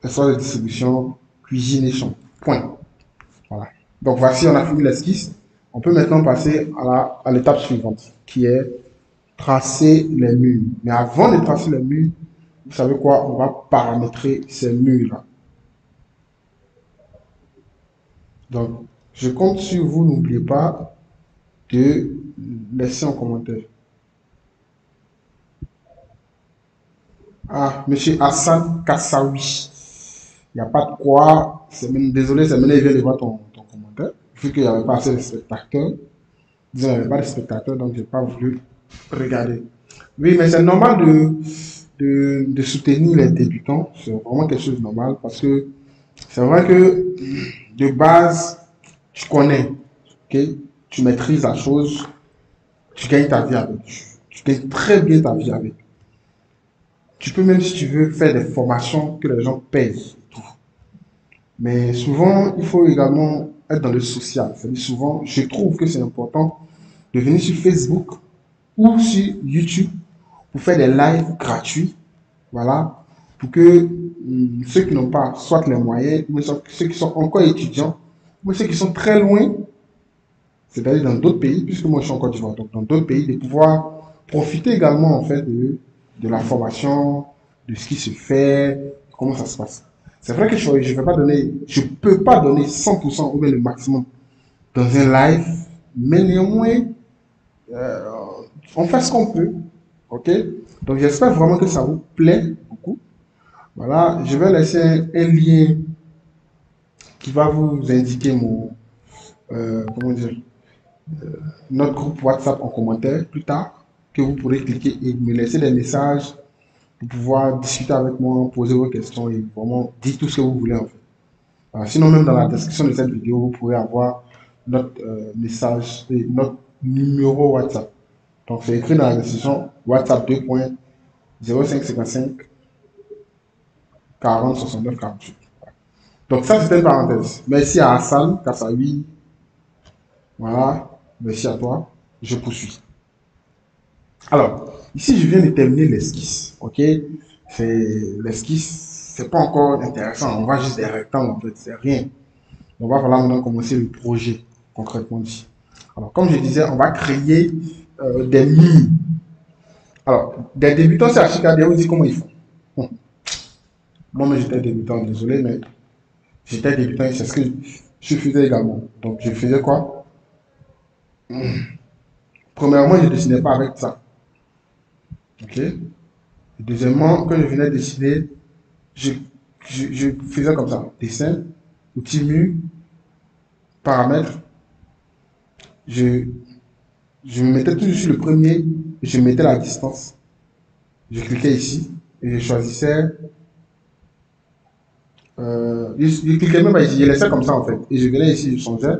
espace de distribution, cuisine et chambre. Point. Voilà. Donc voici, on a fini l'esquisse. On peut maintenant passer à l'étape suivante, qui est tracer les murs. Mais avant de tracer les murs, vous savez quoi? On va paramétrer ces murs-là. Donc, je compte sur vous, n'oubliez pas de laisser un commentaire. Ah, monsieur Hassan Kassaoui. Il n'y a pas de quoi. Désolé, c'est maintenant il vient de voir ton commentaire. Vu qu'il n'y avait pas assez de spectateurs. Disons, il n'y avait pas de spectateurs, donc je n'ai pas voulu regarder. Oui, mais c'est normal de soutenir les débutants. C'est vraiment quelque chose de normal parce que c'est vrai que de base, tu connais, ok? Tu maîtrises la chose, tu gagnes ta vie avec. Tu gagnes très bien ta vie avec. Tu peux même, si tu veux, faire des formations que les gens payent. Mais souvent, il faut également être dans le social. C'est-à-dire souvent, je trouve que c'est important de venir sur Facebook ou sur YouTube pour faire des lives gratuits. Voilà. Pour que ceux qui n'ont pas soit les moyens, ou ceux qui sont encore étudiants, ou ceux qui sont très loin, c'est-à-dire dans d'autres pays, puisque moi je suis en Côte d'Ivoire, donc dans d'autres pays, de pouvoir profiter également en fait de la formation, de ce qui se fait, comment ça se passe. C'est vrai que je ne vais pas donner, je peux pas donner 100% ou bien le maximum dans un live, mais néanmoins, euh, on fait ce qu'on peut, ok? Donc j'espère vraiment que ça vous plaît beaucoup. Voilà, je vais laisser un lien qui va vous indiquer comment dire, notre groupe WhatsApp en commentaire plus tard, que vous pourrez cliquer et me laisser des messages pour pouvoir discuter avec moi, poser vos questions et vraiment dire tout ce que vous voulez en fait. Voilà. Sinon, même dans la description de cette vidéo, vous pourrez avoir notre message et notre numéro WhatsApp. Donc, c'est écrit dans la description WhatsApp 2.0555 40 69 48. Donc, ça, c'était une parenthèse. Merci à Hassan Kassaoui. Voilà. Merci à toi. Je poursuis. Alors, ici, je viens de terminer l'esquisse. Ok? L'esquisse, c'est pas encore intéressant. On voit juste des rectangles, en fait. C'est rien. On va falloir maintenant commencer le projet, concrètement ici. Alors, comme je disais, on va créer des murs. Alors, des débutants, c'est à Chicago, on dit comment ils font. Moi, j'étais débutant, désolé, mais j'étais débutant et c'est ce que je faisais également. Donc, je faisais quoi? Premièrement, je ne dessinais pas avec ça. Ok? Et deuxièmement, quand je venais dessiner, je, je faisais comme ça. Dessin, outil mur, paramètres. Je, je me mettais toujours sur le premier, je mettais la distance. Je cliquais ici et je choisissais. Je cliquais même pas ici, je laissais comme ça en fait. Et je venais ici, je changeais,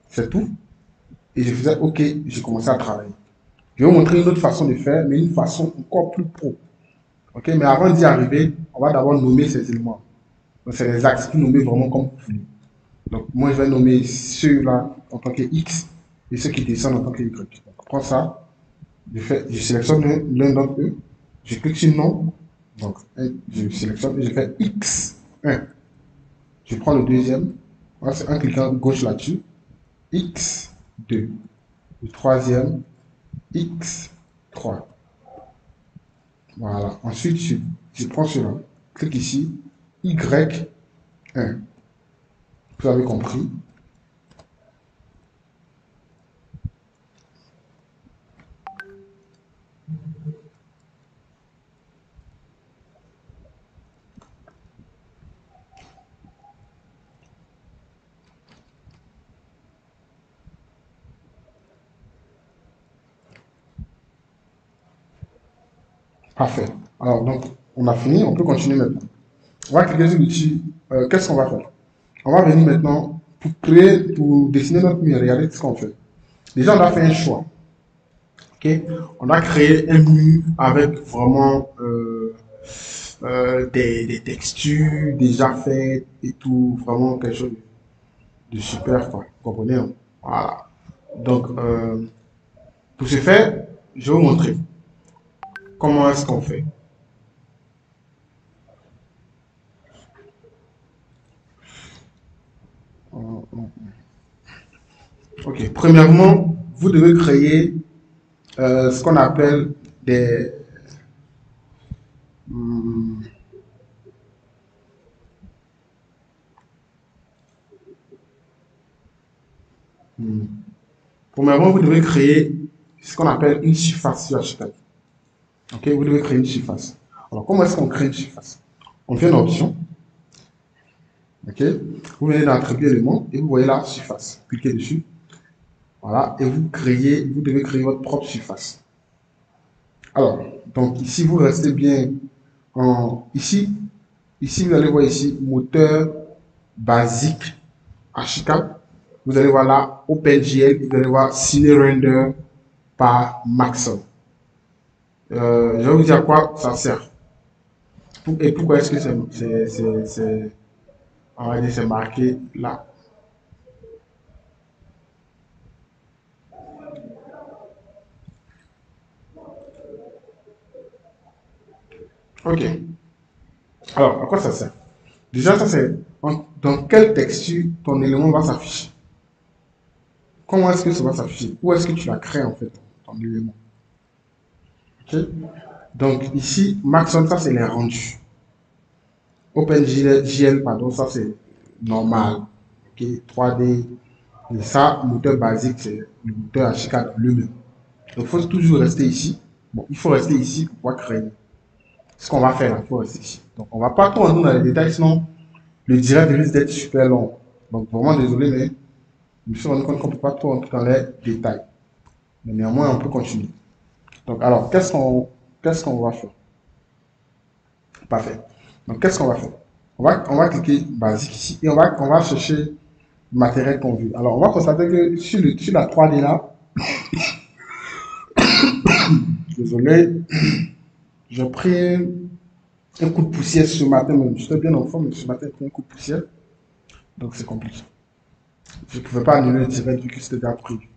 c'est tout. Et je faisais OK, je commençais à travailler. Je vais vous montrer une autre façon de faire, mais une façon encore plus pro. Ok, mais avant d'y arriver, on va d'abord nommer ces éléments. Donc, c'est les axes qui nomment vraiment comme vous voulez. Donc, moi, je vais nommer ceux-là en tant que X et ceux qui descendent en tant que Y. Donc, je prends ça, je sélectionne l'un d'entre eux, je clique sur nom, donc je sélectionne et je fais X1. Je prends le deuxième, voilà, c'est en cliquant gauche là-dessus, X2. Le troisième, X3. Voilà. Ensuite, je prends celui-là, clique ici, Y1. Vous avez compris. Parfait. Alors, donc, on a fini, on peut continuer maintenant. On va cliquer sur l'outil. Qu'est-ce qu'on va faire? On va venir maintenant pour créer, pour dessiner notre mur. Regardez ce qu'on fait. Déjà, on a fait un choix. Ok. On a créé un mur avec vraiment des textures déjà faites et tout. Vraiment quelque chose de super, quoi. Vous comprenez, hein? Voilà. Donc, pour ce faire, je vais vous montrer comment est-ce qu'on fait. Ok, premièrement, vous devez créer ce qu'on appelle des... hum, hum. Premièrement, vous devez créer ce qu'on appelle une surface sur HTML. Ok, vous devez créer une surface. Alors, comment est-ce qu'on crée une surface? On vient dans Option. Ok, vous venez dans Attribut élément et vous voyez la surface. Cliquez dessus. Voilà, et vous devez créer votre propre surface. Alors, donc ici, vous restez bien ici. Ici, vous allez voir ici, moteur basique HK. Vous allez voir là, OpenGL, vous allez voir CineRender par Maxon. Je vais vous dire à quoi ça sert. Et pourquoi est-ce que on va dire, c'est marqué là. Ok. Alors, à quoi ça sert? Déjà, ça c'est dans quelle texture ton élément va s'afficher. Comment est-ce que ça va s'afficher? Où est-ce que tu l'as créé en fait, ton élément? Ok. Donc ici, Maxon, ça c'est les rendus. OpenGL, pardon, ça c'est normal. Ok, 3D. Et ça, moteur basique, c'est le moteur HK lui-même. Donc il faut toujours rester ici. Bon, il faut rester ici pour pouvoir créer. Ce qu'on va faire là, il faut rester ici. Donc on ne va pas trop entrer dans les détails, sinon le direct risque d'être super long. Donc vraiment désolé, mais je me suis rendu compte qu'on ne peut pas trop entrer dans les détails. Mais néanmoins, on peut continuer. Donc alors, qu'est-ce qu'on va faire? Parfait. Donc qu'est-ce qu'on va faire? On va cliquer basique ici et on va chercher le matériel qu'on veut. Alors on va constater que sur la 3D là, désolé, j'ai pris un coup de poussière ce matin même. J'étais bien en forme, mais ce matin, j'ai pris un coup de poussière. Donc c'est compliqué. Je ne pouvais pas annuler le direct vu que c'était déjà prévu.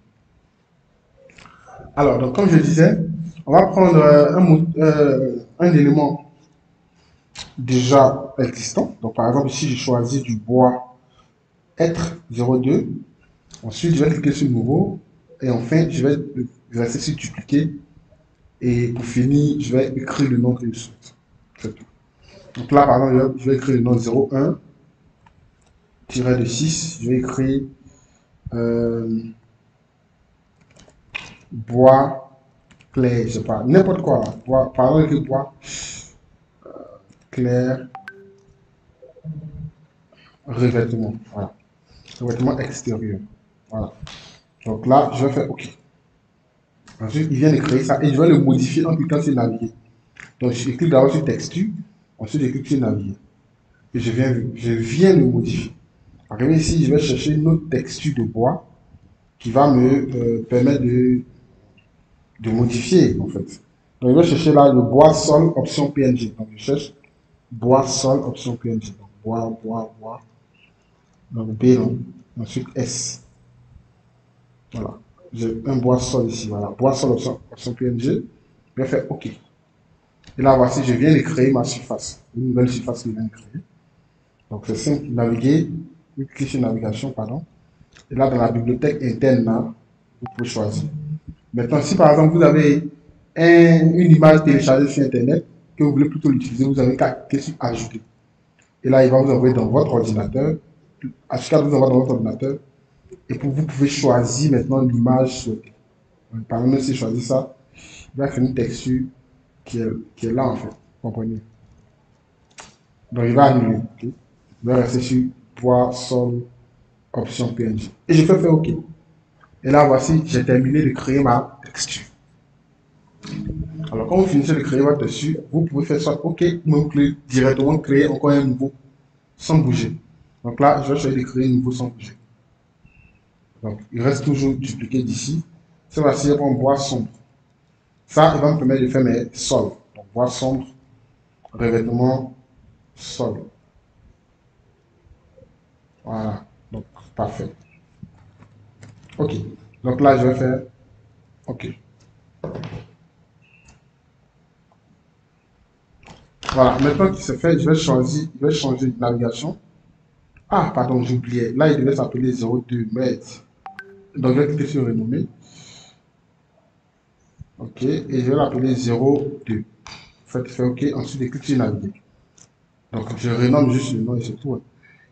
Alors, donc comme je disais, on va prendre un élément déjà existant. Donc par exemple, ici, j'ai choisi du bois être 02. Ensuite, je vais cliquer sur nouveau. Et enfin, je vais rester sur dupliquer. Et pour finir, je vais écrire le nom que je souhaite. C'est tout. Donc là, par exemple, je vais écrire le nom 01-6. Je vais écrire euh, bois clair, je sais pas, n'importe quoi. Bois, par exemple, bois clair, revêtement. Voilà. Revêtement extérieur. Voilà. Donc là, je vais faire OK. Ensuite, il vient de créer ça et je vais le modifier en cliquant sur naviguer. Donc, je clique d'abord sur texture. Ensuite, je clique sur naviguer. Et je viens le modifier. Arrivé ici, je vais chercher une autre texture de bois qui va me permettre de modifier, en fait. Donc, je vais chercher là le bois, sol, option PNG. Donc, je cherche bois, sol, option PNG. Donc, bois. Donc, B, non. Ensuite, S. Voilà. J'ai un bois, sol ici. Voilà. Bois, sol, option PNG. Je vais faire OK. Et là, voici, je viens de créer ma surface. Une nouvelle surface que je viens de créer. Donc, c'est simple. Naviguer. Vous cliquez sur navigation, pardon. Et là, dans la bibliothèque interne, là, vous pouvez choisir. Maintenant, si par exemple, vous avez une image téléchargée sur Internet, que vous voulez plutôt l'utiliser, vous avez qu'à cliquer sur Ajouter. Et là, il va vous envoyer dans votre ordinateur. H4 vous envoie dans votre ordinateur. Et vous pouvez choisir maintenant l'image souhaitée. Par exemple, si je choisis ça, il va créer une texture qui est là en fait. Vous comprenez? Donc, il va annuler. Okay? Il va rester sur poids, sol, option PNG. Et je fais faire OK. Et là, voici, j'ai terminé de créer ma texture. Alors, quand vous finissez de créer votre texture, vous pouvez faire soit OK ou directement créer encore un nouveau sans bouger. Donc là, je vais choisir de créer un nouveau sans bouger. Donc, il reste toujours dupliqué d'ici. Ça va servir en bois sombre. Ça, il va me permettre de faire mes sols. Donc, bois sombre, revêtement, sol. Voilà. Donc, parfait. OK. Donc là, je vais faire OK. Voilà. Maintenant qu'il s'est fait, je vais changer de navigation. Ah, pardon, j'ai oublié. Là, il devait s'appeler 02 mètres. Donc, je vais cliquer sur renommer. OK. Et je vais l'appeler 02. Faites OK. Ensuite, je clique sur naviguer. Donc, je renomme juste le nom et c'est tout.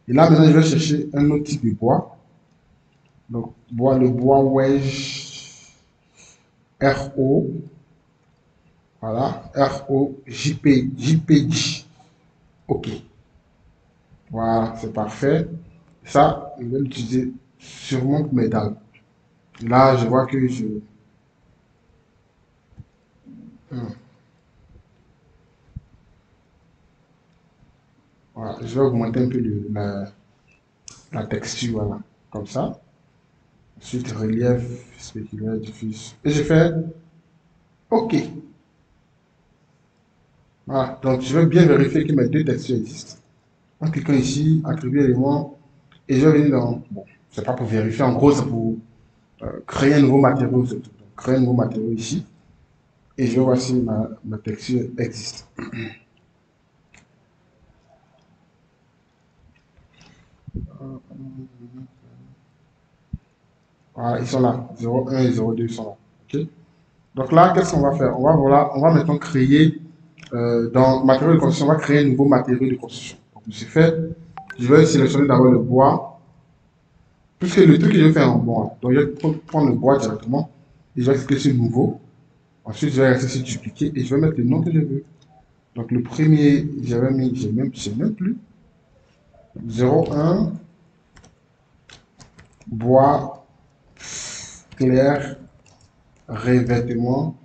Et là, maintenant, je vais chercher un autre type de bois. Donc, le bois Wedge RO. Voilà. RO JPG. OK. Voilà, c'est parfait. Ça, je vais l'utiliser sûrement pour mes dalles. Là, je vois que je. Voilà, je vais augmenter un peu la texture, voilà, comme ça. Ensuite, relief, spéculaire, diffuse. Et je fais OK. Voilà, donc je vais bien vérifier que mes deux textures existent. En cliquant ici, attribuer élément, et je vais venir dans. Bon, c'est pas pour vérifier, en gros, c'est pour créer un nouveau matériau. Donc, créer un nouveau matériau ici. Et je vais voir si ma texture existe. Voilà, ils sont là. 01 et 02 sont là. OK. Donc là, qu'est-ce qu'on va faire? On va maintenant créer, dans matériaux de construction, on va créer un nouveau matériau de construction. Donc, c'est fait. Je vais sélectionner d'abord le bois, puisque le truc que je vais faire en bois. Donc, je vais prendre le bois directement et je vais cliquer sur nouveau. Ensuite, je vais rester sur dupliquer et je vais mettre le nom que je veux. Donc, le premier, j'avais mis, j'ai même plus. 01, bois clair, revêtement.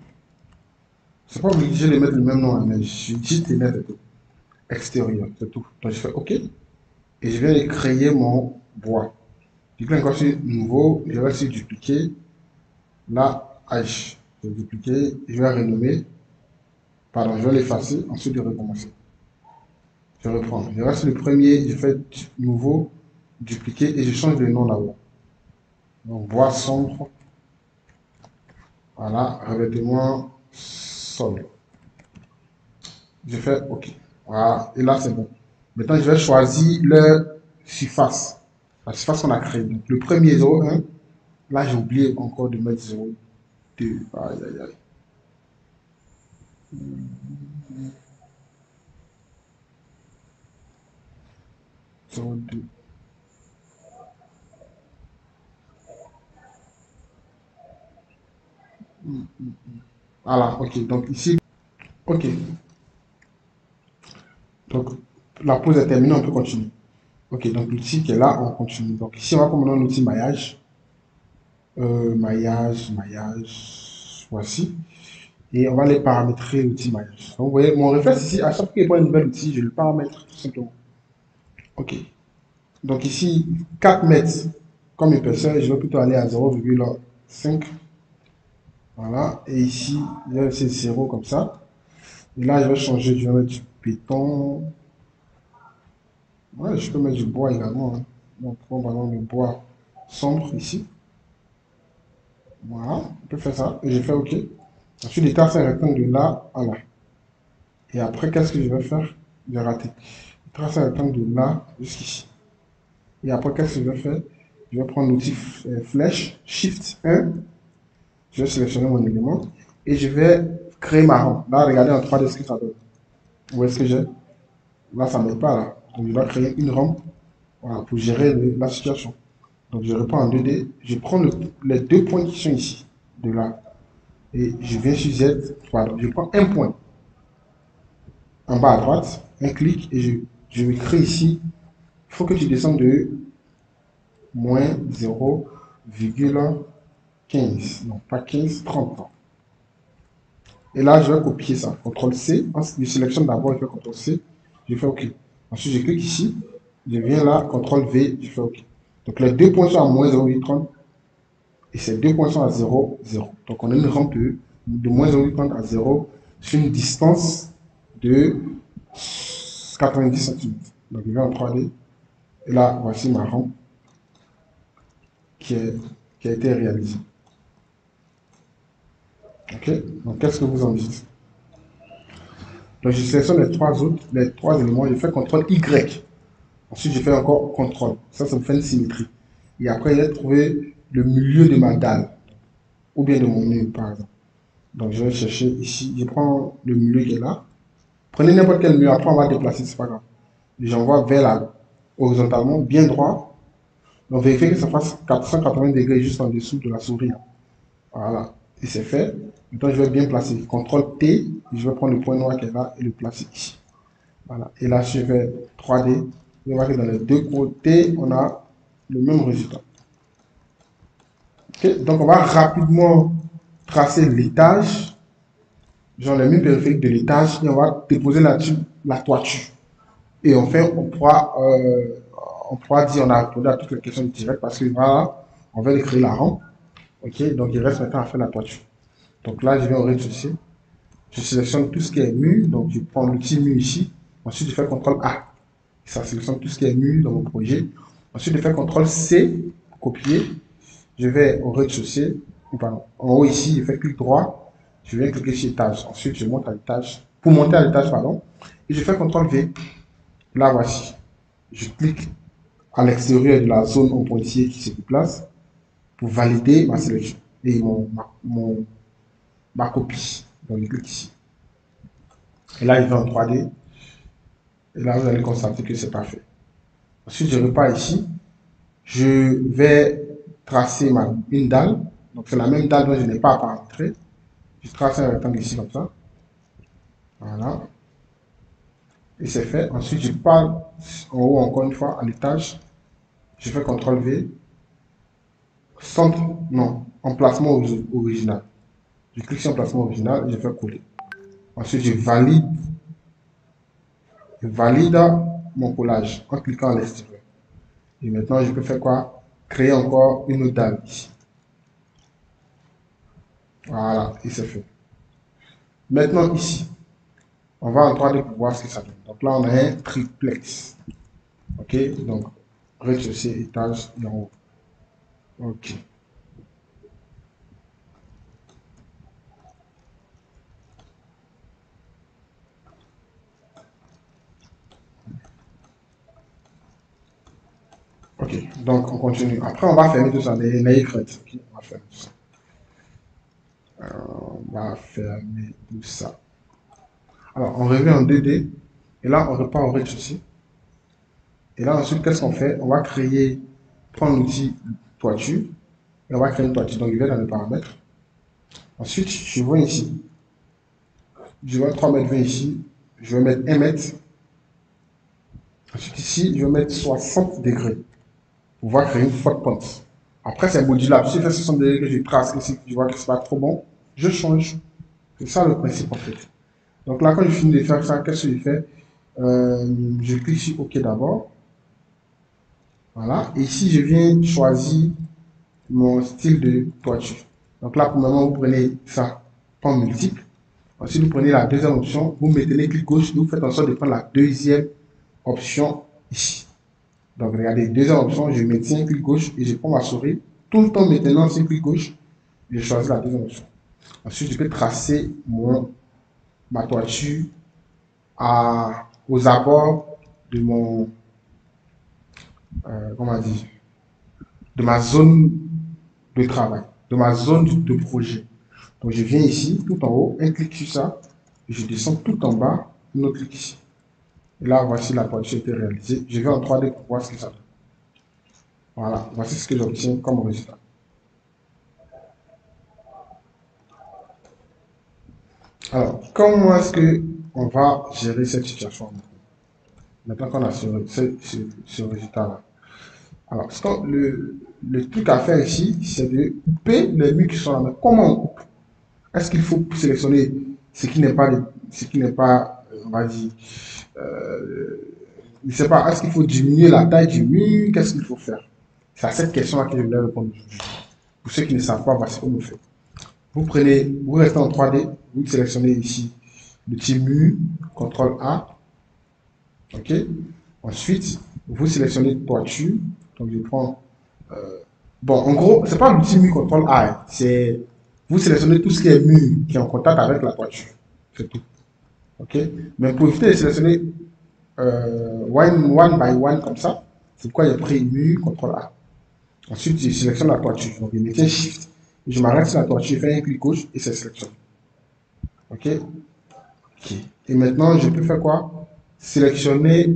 C'est pas obligé de mettre le même nom, mais je dis ténèbres et tout. Extérieur, c'est tout. Donc, je fais OK. Et je vais créer mon bois. Je clique encore sur nouveau, je vais sur dupliquer. Là, H. Je vais dupliquer, je vais renommer. Pardon, je vais l'effacer, ensuite je recommencer. Je reprends. Je reste le premier, je fais nouveau, dupliquer et je change le nom là-haut. Donc, bois sombre. Voilà, revêtement sol. Je fais OK. Voilà, et là c'est bon. Maintenant, je vais choisir le surface. La surface qu'on a créée. Donc, le premier 01. Là, j'ai oublié encore de mettre 02. Aïe, aïe, aïe. 02. Voilà, OK. Donc, ici, OK. Donc, la pause est terminée, on peut continuer. OK, donc l'outil qui est là, on continue. Donc, ici, on va prendre l'outil maillage. Maillage, voici. Et on va les paramétrer l'outil maillage. Donc, vous voyez, mon réflexe ici, à chaque fois qu'il y a un nouvel outil, je le paramètre tout simplement. OK. Donc ici, 4 mètres comme épaisseur, je vais plutôt aller à 0,5. Voilà. Et ici, il y a aussi 0 comme ça. Et là, je vais changer, je vais mettre du béton. Ouais, je peux mettre du bois également, hein. Donc, on va avoir le bois sombre ici. Voilà, on peut faire ça. Et je fais OK. Ensuite, je trace un rectangle de là à là. Et après, qu'est-ce que je vais faire? J'ai raté. Je trace un rectangle de là jusqu'ici. Et après, qu'est-ce que je vais faire? Je vais prendre l'outil flèche, Shift 1. Je vais sélectionner mon élément. Et je vais créer ma rampe. Là, regardez en 3D ce que ça donne. Où est-ce que j'ai? Là, ça ne met pas là. Donc, je dois créer une rampe, voilà, pour gérer la situation. Donc, je reprends en 2D. Je prends les deux points qui sont ici, de là. Et je viens sur Z. Pardon, je prends un point en bas à droite, un clic, et je vais créer ici. Il faut que tu descendes de moins 0,15. Non, pas 15, 30. Et là, je vais copier ça. CTRL C. Je sélectionne d'abord, je fais CTRL C. Je fais OK. Ensuite, je clique ici. Je viens là, CTRL V, je fais OK. Donc, les deux points sont à moins 0,30 et ces deux points sont à 0, 0. Donc, on a une rampe de moins 0,30 à 0 sur une distance de 90 cm. Donc, je vais en 3D. Et là, voici ma rampe qui, qui a été réalisée. OK? Donc, qu'est-ce que vous en dites? Donc, je sélectionne les trois éléments. Je fais CTRL Y. Ensuite, je fais encore CTRL. Ça me fait une symétrie. Et après, j'ai trouvé le milieu de ma dalle. Ou bien de mon mur, par exemple. Donc, je vais chercher ici. Je prends le milieu qui est là. Prenez n'importe quel mur. Après, on va déplacer. C'est pas grave. J'envoie vers là, horizontalement, bien droit. Donc, vérifiez que ça fasse 480 degrés juste en dessous de la souris. Voilà. Et c'est fait. Maintenant, je vais bien placer. CTRL T. Je vais prendre le point noir qui est là et le placer ici. Voilà. Et là, je vais 3D. Vous voyez que dans les deux côtés, on a le même résultat. Okay. Donc, on va rapidement tracer l'étage, genre les murs périphériques de l'étage, et on va déposer là-dessus la toiture. Et enfin, on pourra dire on a répondu à toutes les questions directes parce que voilà, on va créer la rampe. Ok, donc il reste maintenant à faire la toiture. Donc là, je vais au rez-de-chaussée. Je sélectionne tout ce qui est mur. Donc je prends l'outil mur ici. Ensuite, je fais CTRL A. Ça sélectionne tout ce qui est mur dans mon projet. Ensuite, je fais CTRL C, copier. Je vais au rez-de-chaussée. Pardon, en haut ici, je fais clic droit. Je viens cliquer sur étage. Ensuite, je monte à l'étage. Pour monter à l'étage, pardon. Et je fais CTRL V. Là, voici. Je clique à l'extérieur de la zone en pointillé qui se déplace pour valider ma sélection et ma copie. Donc, je clique ici. Et là, je vais en 3D. Et là, vous allez constater que c'est parfait. Ensuite, je repars ici. Je vais tracer une dalle. Donc, c'est la même dalle dont je n'ai pas paramétré. Je trace un rectangle ici comme ça. Voilà. Et c'est fait. Ensuite, je pars en haut encore une fois à l'étage. Je fais CTRL V. Centre, non, emplacement original. Je clique sur emplacement original et je fais coller. Ensuite, je valide mon collage en cliquant à l'extérieur. Et maintenant, je peux faire quoi? Créer encore une autre dalle ici. Voilà, et c'est fait. Maintenant, ici, on va en 3D pour voir ce que ça donne. Donc là, on a un triplex. Ok, donc rez-de-chaussée, étage et en haut. Ok. Ok, donc on continue. Après, on va fermer tout ça, les crêtes. Okay, on va fermer tout ça. On va fermer tout ça. Alors, on revient en 2D. Et là, on repart au rez-de-chaussée. Et là, ensuite, qu'est-ce qu'on fait? On va prendre l'outil toiture. Et on va créer une toiture. Donc, je vais dans les paramètres. Ensuite, je vois ici. Je vois 3,20 m ici. Je vais mettre 1 mètre. Ensuite, ici, je vais mettre 60 degrés. Pour pouvoir créer une forte pente. Après, c'est modulable. Si je fais 60 degrés, que je trace ici, je vois que ce n'est pas trop bon, je change. C'est ça le principe en fait. Donc là, quand je finis de faire ça, qu'est-ce que je fais? Je clique sur OK d'abord. Voilà. Et ici, je viens choisir mon style de toiture. Donc là, premièrement, vous prenez ça en multiple. Ensuite, vous prenez la deuxième option, vous mettez clic gauche et vous faites en sorte de prendre la deuxième option ici. Donc regardez, deuxième option, je maintiens clic gauche et je prends ma souris. Tout le temps maintenant, c'est clic gauche, je choisis la deuxième option. Ensuite, je peux tracer ma toiture aux abords de mon, comment dire, de ma zone de travail, de ma zone de projet. Donc je viens ici, tout en haut, un clic sur ça, et je descends tout en bas, un autre clic ici. Et là, voici la toiture qui est réalisée. Je vais en 3D pour voir ce que ça donne. Voilà, voici ce que j'obtiens comme résultat. Alors, comment est-ce qu'on va gérer cette situation maintenant qu'on a ce résultat-là? Alors, le truc à faire ici, c'est de couper les murs qui sont là. Mais comment on coupe? Est-ce qu'il faut sélectionner ce qui n'est pas, on va dire, je ne sais pas, est-ce qu'il faut diminuer la taille du mur? Qu'est-ce qu'il faut faire? C'est à cette question-là que je voulais répondre aujourd'hui. Pour ceux qui ne savent pas, voici comment on fait. Vous restez en 3D, vous sélectionnez ici le petit mur, CTRL A, ok. Ensuite, vous sélectionnez toiture, donc je prends, bon, en gros, c'est pas l'outil mur CTRL A, hein. C'est, vous sélectionnez tout ce qui est mur, qui est en contact avec la toiture, c'est tout, ok. Mais pour éviter de sélectionner one by one comme ça, c'est pourquoi j'ai pris mur CTRL A. Ensuite, je sélectionne la toiture, donc je maintiens Shift, je m'arrête sur la toiture, je fais un clic gauche et c'est sélectionné, ok. Ok. Et maintenant, je peux faire quoi? Sélectionner,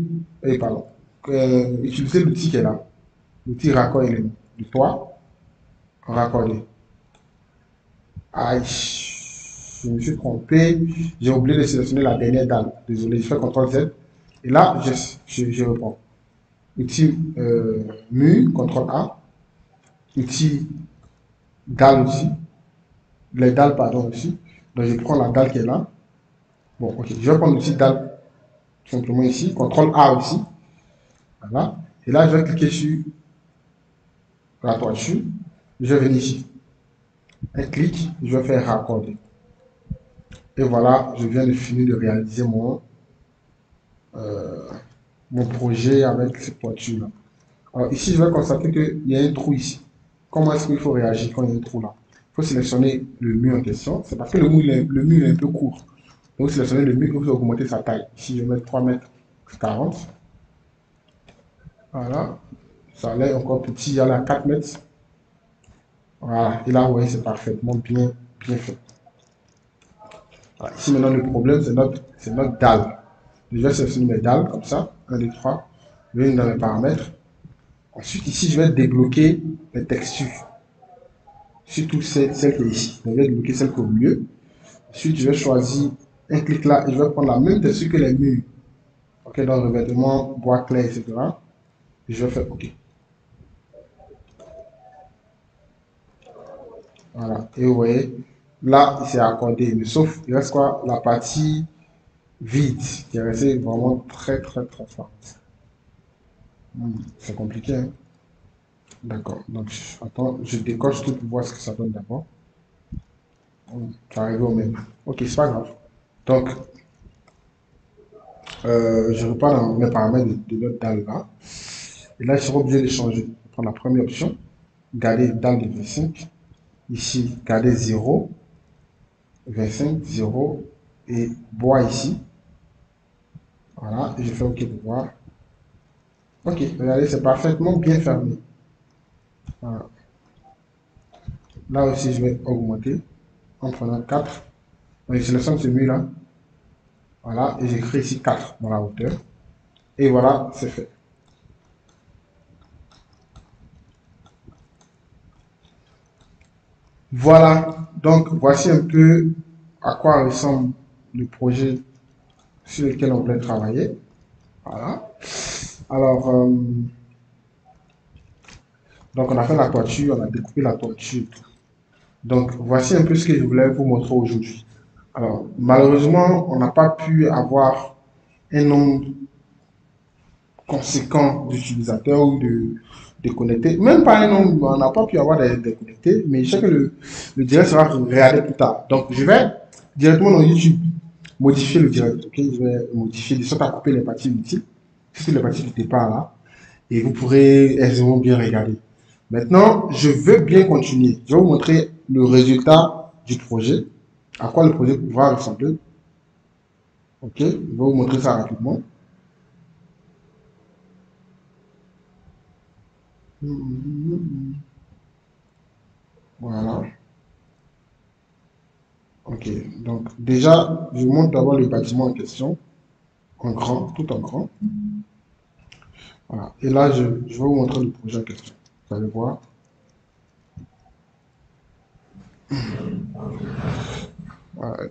pardon, utiliser l'outil qui est là, l'outil raccord élément. Du toit, raccorder. Aïe, je me suis trompé, j'ai oublié de sélectionner la dernière dalle. Désolé, je fais CTRL Z. Et là, je reprends. Outil mur, CTRL A. Outil dalle aussi. Les dalles, pardon, aussi. Donc, je prends la dalle qui est là. Bon, ok, je vais prendre l'outil dalle tout simplement ici. CTRL A aussi. Voilà. Et là, je vais cliquer sur la toiture. Je vais venir ici. Un clic, je vais faire raccorder. Et voilà, je viens de finir de réaliser mon projet avec cette toiture-là. Alors ici, je vais constater qu'il y a un trou ici. Comment est-ce qu'il faut réagir quand il y a un trou là? Il faut sélectionner le mur en question. C'est parce que le mur est un peu court. Donc, sélectionner le mur, il faut augmenter sa taille. Ici, je vais mettre 3 mètres 40. Voilà. Ça allait encore petit, il y a là 4 mètres. Voilà. Et là, vous voyez, c'est parfaitement bien fait. Voilà. Ici, maintenant, le problème, c'est notre dalle. Je vais sélectionner mes dalles, comme ça. 1, 2, 3. Je vais dans les paramètres. Ensuite, ici, je vais débloquer les textures. Surtout celle qui est ici. Je vais débloquer celle qui est au milieu. Ensuite, je vais choisir un clic là et je vais prendre la même texture que les murs. Ok, donc revêtement, bois clair, etc. Et je vais faire OK. Voilà. Et vous voyez, là, il s'est accordé. Mais sauf, il reste quoi? La partie vide qui est restée vraiment très forte. C'est compliqué, hein? D'accord. Donc, attends, je décoche tout pour voir ce que ça donne d'abord. Ça arrive au même. Ok, c'est pas grave. Donc, je repars dans mes paramètres de notre dalle là. Et là, je serai obligé de changer. Je vais prendre la première option, garder dalle de 25. Ici, garder 0, 25, 0 et bois ici. Voilà, et je fais OK pour voir. OK, regardez, c'est parfaitement bien fermé. Voilà. Là aussi, je vais augmenter en prenant 4. Donc, je sélectionne celui-là. Voilà, et j'écris ici 4 dans la hauteur. Et voilà, c'est fait. Voilà, donc voici un peu à quoi ressemble le projet sur lequel on voulait travailler. Voilà. Alors, donc on a fait la toiture, on a découpé la toiture. Donc, voici un peu ce que je voulais vous montrer aujourd'hui. Alors, malheureusement, on n'a pas pu avoir un nombre conséquent d'utilisateurs ou déconnecté. Même pas un nom, on n'a pas pu avoir des déconnectés, mais je sais que le direct sera regardé plus tard. Donc, je vais directement dans YouTube modifier le direct. Ok, je vais modifier de sorte à couper les parties inutiles, surtout les parties du départ là, et vous pourrez aisément bien regarder. Maintenant, je veux bien continuer. Je vais vous montrer le résultat du projet, à quoi le projet va ressembler. Ok, je vais vous montrer ça rapidement. Voilà. Ok, donc déjà, je vous montre d'abord le bâtiment en question, en grand, tout en grand. Voilà. Et là, je vais vous montrer le projet en question. Vous allez voir. Voilà.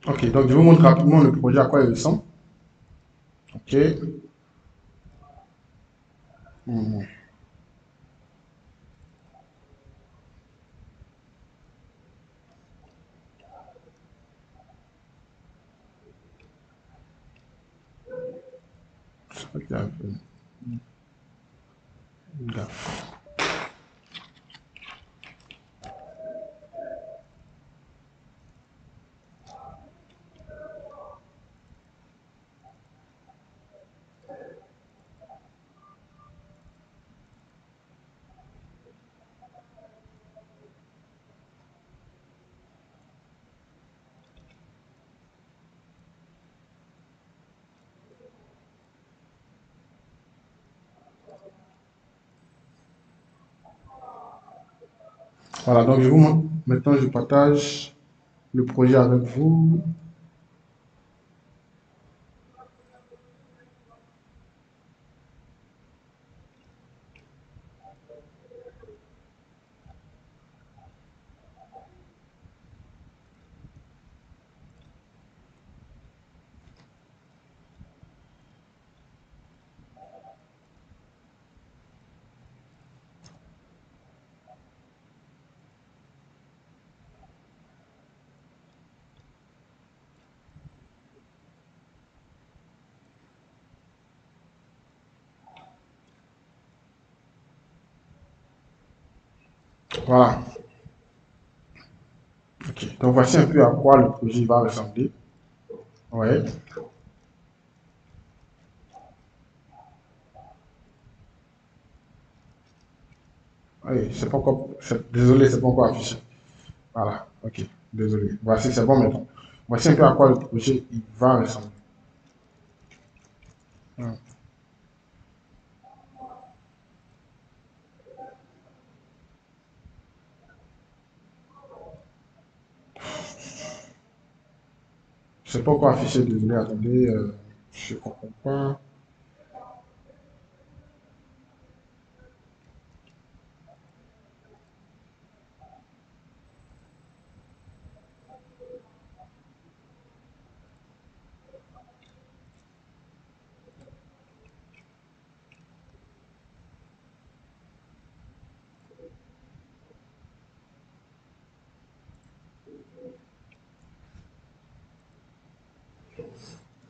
Ok, donc je vous montre rapidement le projet, à quoi il ressemble. Ok. Mhm. Ok, un peu. Gaffe. Voilà, donc je vous montre. Maintenant, je partage le projet avec vous. Voilà. Ok. Donc voici un peu à quoi le projet va ressembler. Ouais. Oui, c'est pas encore. Désolé, c'est pas encore affiché. Voilà. Ok. Désolé. Voici, c'est bon maintenant. Voici un peu à quoi le projet il va ressembler. Hmm. C'est pas encore affiché, désolé, attendez. Je comprends pas.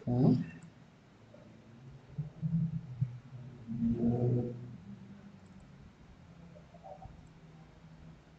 Hmm.